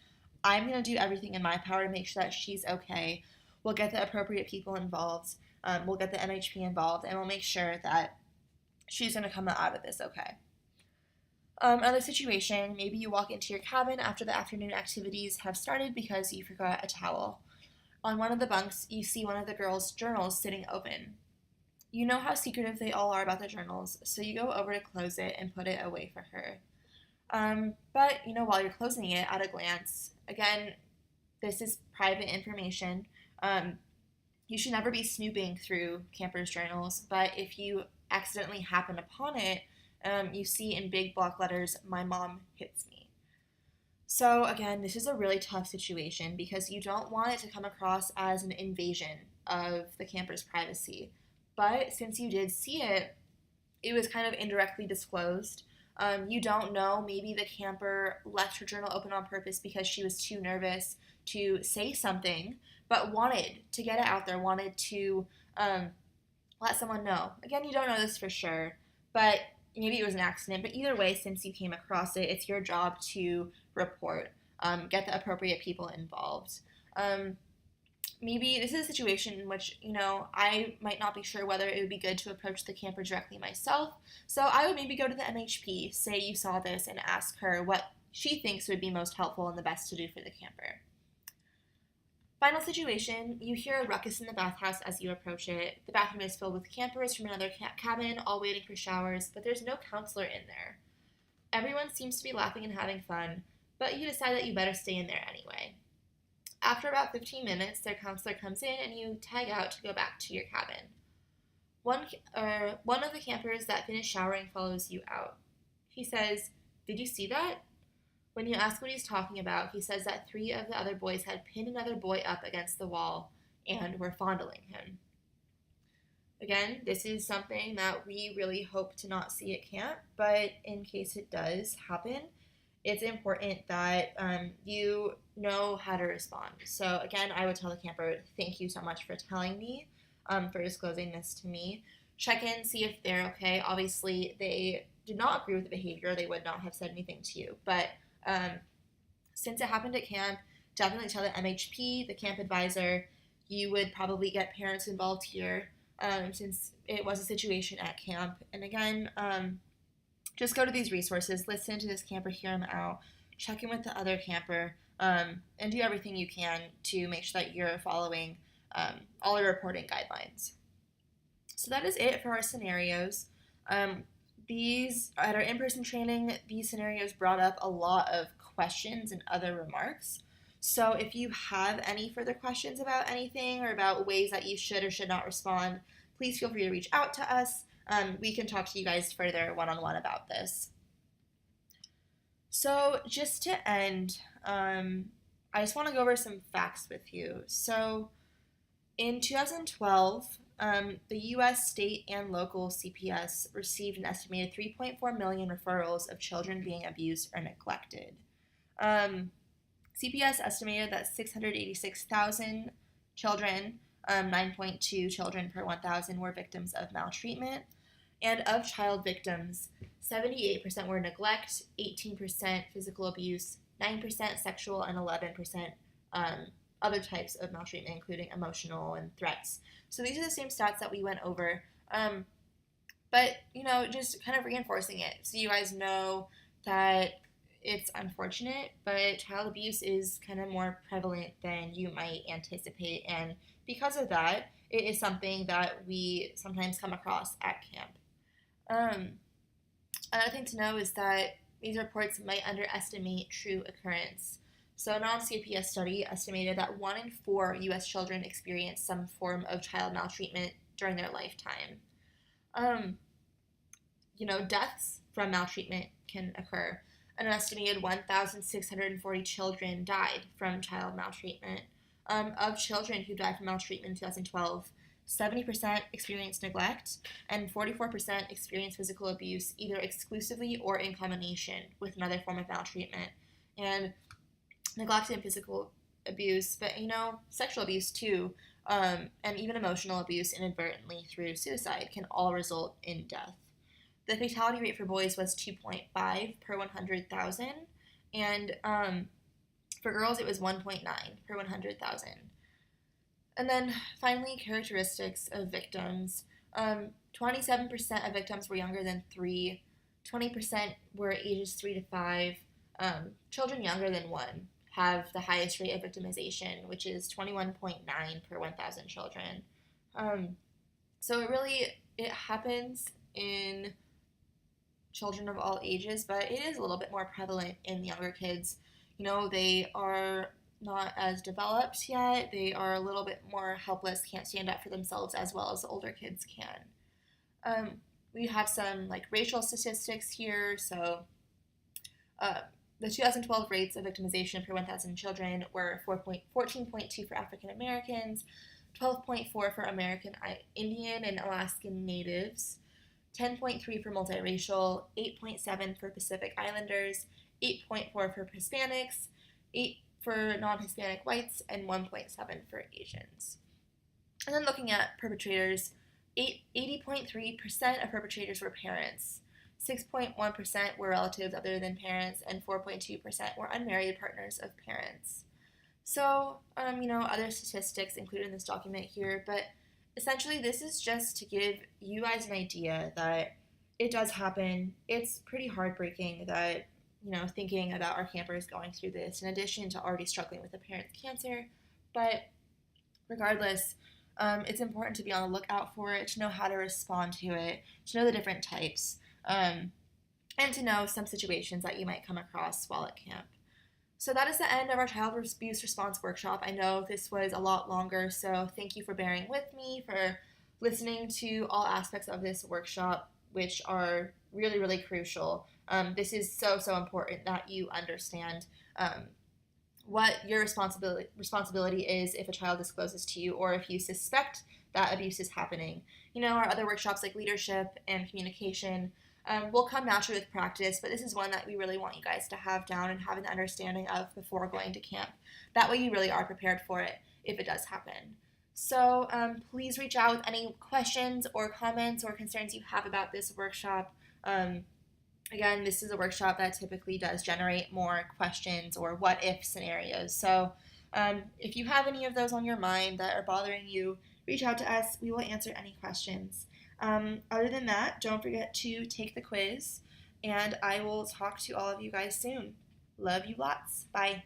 I'm going to do everything in my power to make sure that she's okay. We'll get the appropriate people involved. We'll get the MHP involved, and we'll make sure that she's going to come out of this okay. Another situation, maybe you walk into your cabin after the afternoon activities have started because you forgot a towel. On one of the bunks, you see one of the girls' journals sitting open. You know how secretive they all are about the journals, so you go over to close it and put it away for her. But, while you're closing it at a glance, again, this is private information. You should never be snooping through campers' journals, but if you accidentally happen upon it, you see in big block letters, "My mom hits me." So again, this is a really tough situation because you don't want it to come across as an invasion of the camper's privacy. But since you did see it, it was kind of indirectly disclosed. You don't know, maybe the camper left her journal open on purpose because she was too nervous to say something, but wanted to get it out there, wanted to let someone know. Again, you don't know this for sure, but maybe it was an accident. But either way, since you came across it, it's your job to report, get the appropriate people involved. Maybe this is a situation in which, I might not be sure whether it would be good to approach the camper directly myself. So I would maybe go to the MHP, say you saw this, and ask her what she thinks would be most helpful and the best to do for the camper. Final situation, you hear a ruckus in the bathhouse as you approach it. The bathroom is filled with campers from another cabin, all waiting for showers, but there's no counselor in there. Everyone seems to be laughing and having fun, but you decide that you better stay in there anyway. After about 15 minutes, their counselor comes in and you tag out to go back to your cabin. One of the campers that finished showering follows you out. He says, "Did you see that?" When you ask what he's talking about, he says that 3 of the other boys had pinned another boy up against the wall and were fondling him. Again, this is something that we really hope to not see at camp, but in case it does happen, it's important that you know how to respond. So again, I would tell the camper, thank you so much for telling me, for disclosing this to me. Check in, see if they're okay. Obviously, they did not agree with the behavior. They would not have said anything to you. But since it happened at camp, definitely tell the MHP, the camp advisor. You would probably get parents involved here since it was a situation at camp. And again, just go to these resources, listen to this camper, hear them out, check in with the other camper, and do everything you can to make sure that you're following all your reporting guidelines. So that is it for our scenarios. At our in-person training, these scenarios brought up a lot of questions and other remarks. So if you have any further questions about anything or about ways that you should or should not respond, please feel free to reach out to us. We can talk to you guys further one-on-one about this. So just to end, I just want to go over some facts with you. So in 2012, the U.S. state and local CPS received an estimated 3.4 million referrals of children being abused or neglected. CPS estimated that 686,000 children, 9.2 children per 1,000, were victims of maltreatment. And of child victims, 78% were neglect, 18% physical abuse, 9% sexual, and 11% other types of maltreatment, including emotional and threats. So these are the same stats that we went over. But, just kind of reinforcing it so you guys know that it's unfortunate, but child abuse is kind of more prevalent than you might anticipate. And because of that, it is something that we sometimes come across at camp. Um, Another thing to know is that these reports might underestimate true occurrence. So, a non-CPS study estimated that 1 in 4 U.S. children experience some form of child maltreatment during their lifetime. Um, Deaths from maltreatment can occur. An estimated 1,640 children died from child maltreatment. Of children who died from maltreatment in 2012, 70% experienced neglect, and 44% experienced physical abuse, either exclusively or in combination with another form of maltreatment. And neglect and physical abuse, but sexual abuse too, and even emotional abuse inadvertently through suicide can all result in death. The fatality rate for boys was 2.5 per 100,000, and for girls it was 1.9 per 100,000. And then finally, characteristics of victims. 27% of victims were younger than 3, 20% were ages 3 to 5. Children younger than 1 have the highest rate of victimization, which is 21.9 per 1,000 children. So it happens in children of all ages, but it is a little bit more prevalent in younger kids. They are not as developed yet. They are a little bit more helpless, can't stand up for themselves as well as the older kids can. We have some racial statistics here. So the 2012 rates of victimization per 1,000 children were 14.2 for African Americans, 12.4 for American Indian and Alaskan Natives, 10.3 for multiracial, 8.7 for Pacific Islanders, 8.4 for Hispanics, 8 for non-Hispanic whites, and 1.7 for Asians. And then looking at perpetrators, 80.3% of perpetrators were parents, 6.1% were relatives other than parents, and 4.2% were unmarried partners of parents. So, other statistics included in this document here, but essentially this is just to give you guys an idea that it does happen. It's pretty heartbreaking that, thinking about our campers going through this in addition to already struggling with a parent's cancer. But regardless, it's important to be on the lookout for it, to know how to respond to it, to know the different types, and to know some situations that you might come across while at camp. So that is the end of our child abuse response workshop. I know this was a lot longer, so thank you for bearing with me, for listening to all aspects of this workshop, which are really, really crucial. This is so important that you understand what your responsibility is if a child discloses to you or if you suspect that abuse is happening. Our other workshops like leadership and communication will come naturally with practice, but this is one that we really want you guys to have down and have an understanding of before going to camp. That way you really are prepared for it if it does happen. So please reach out with any questions or comments or concerns you have about this workshop. Again, this is a workshop that typically does generate more questions or what-if scenarios. So if you have any of those on your mind that are bothering you, reach out to us. We will answer any questions. Other than that, don't forget to take the quiz, and I will talk to all of you guys soon. Love you lots. Bye.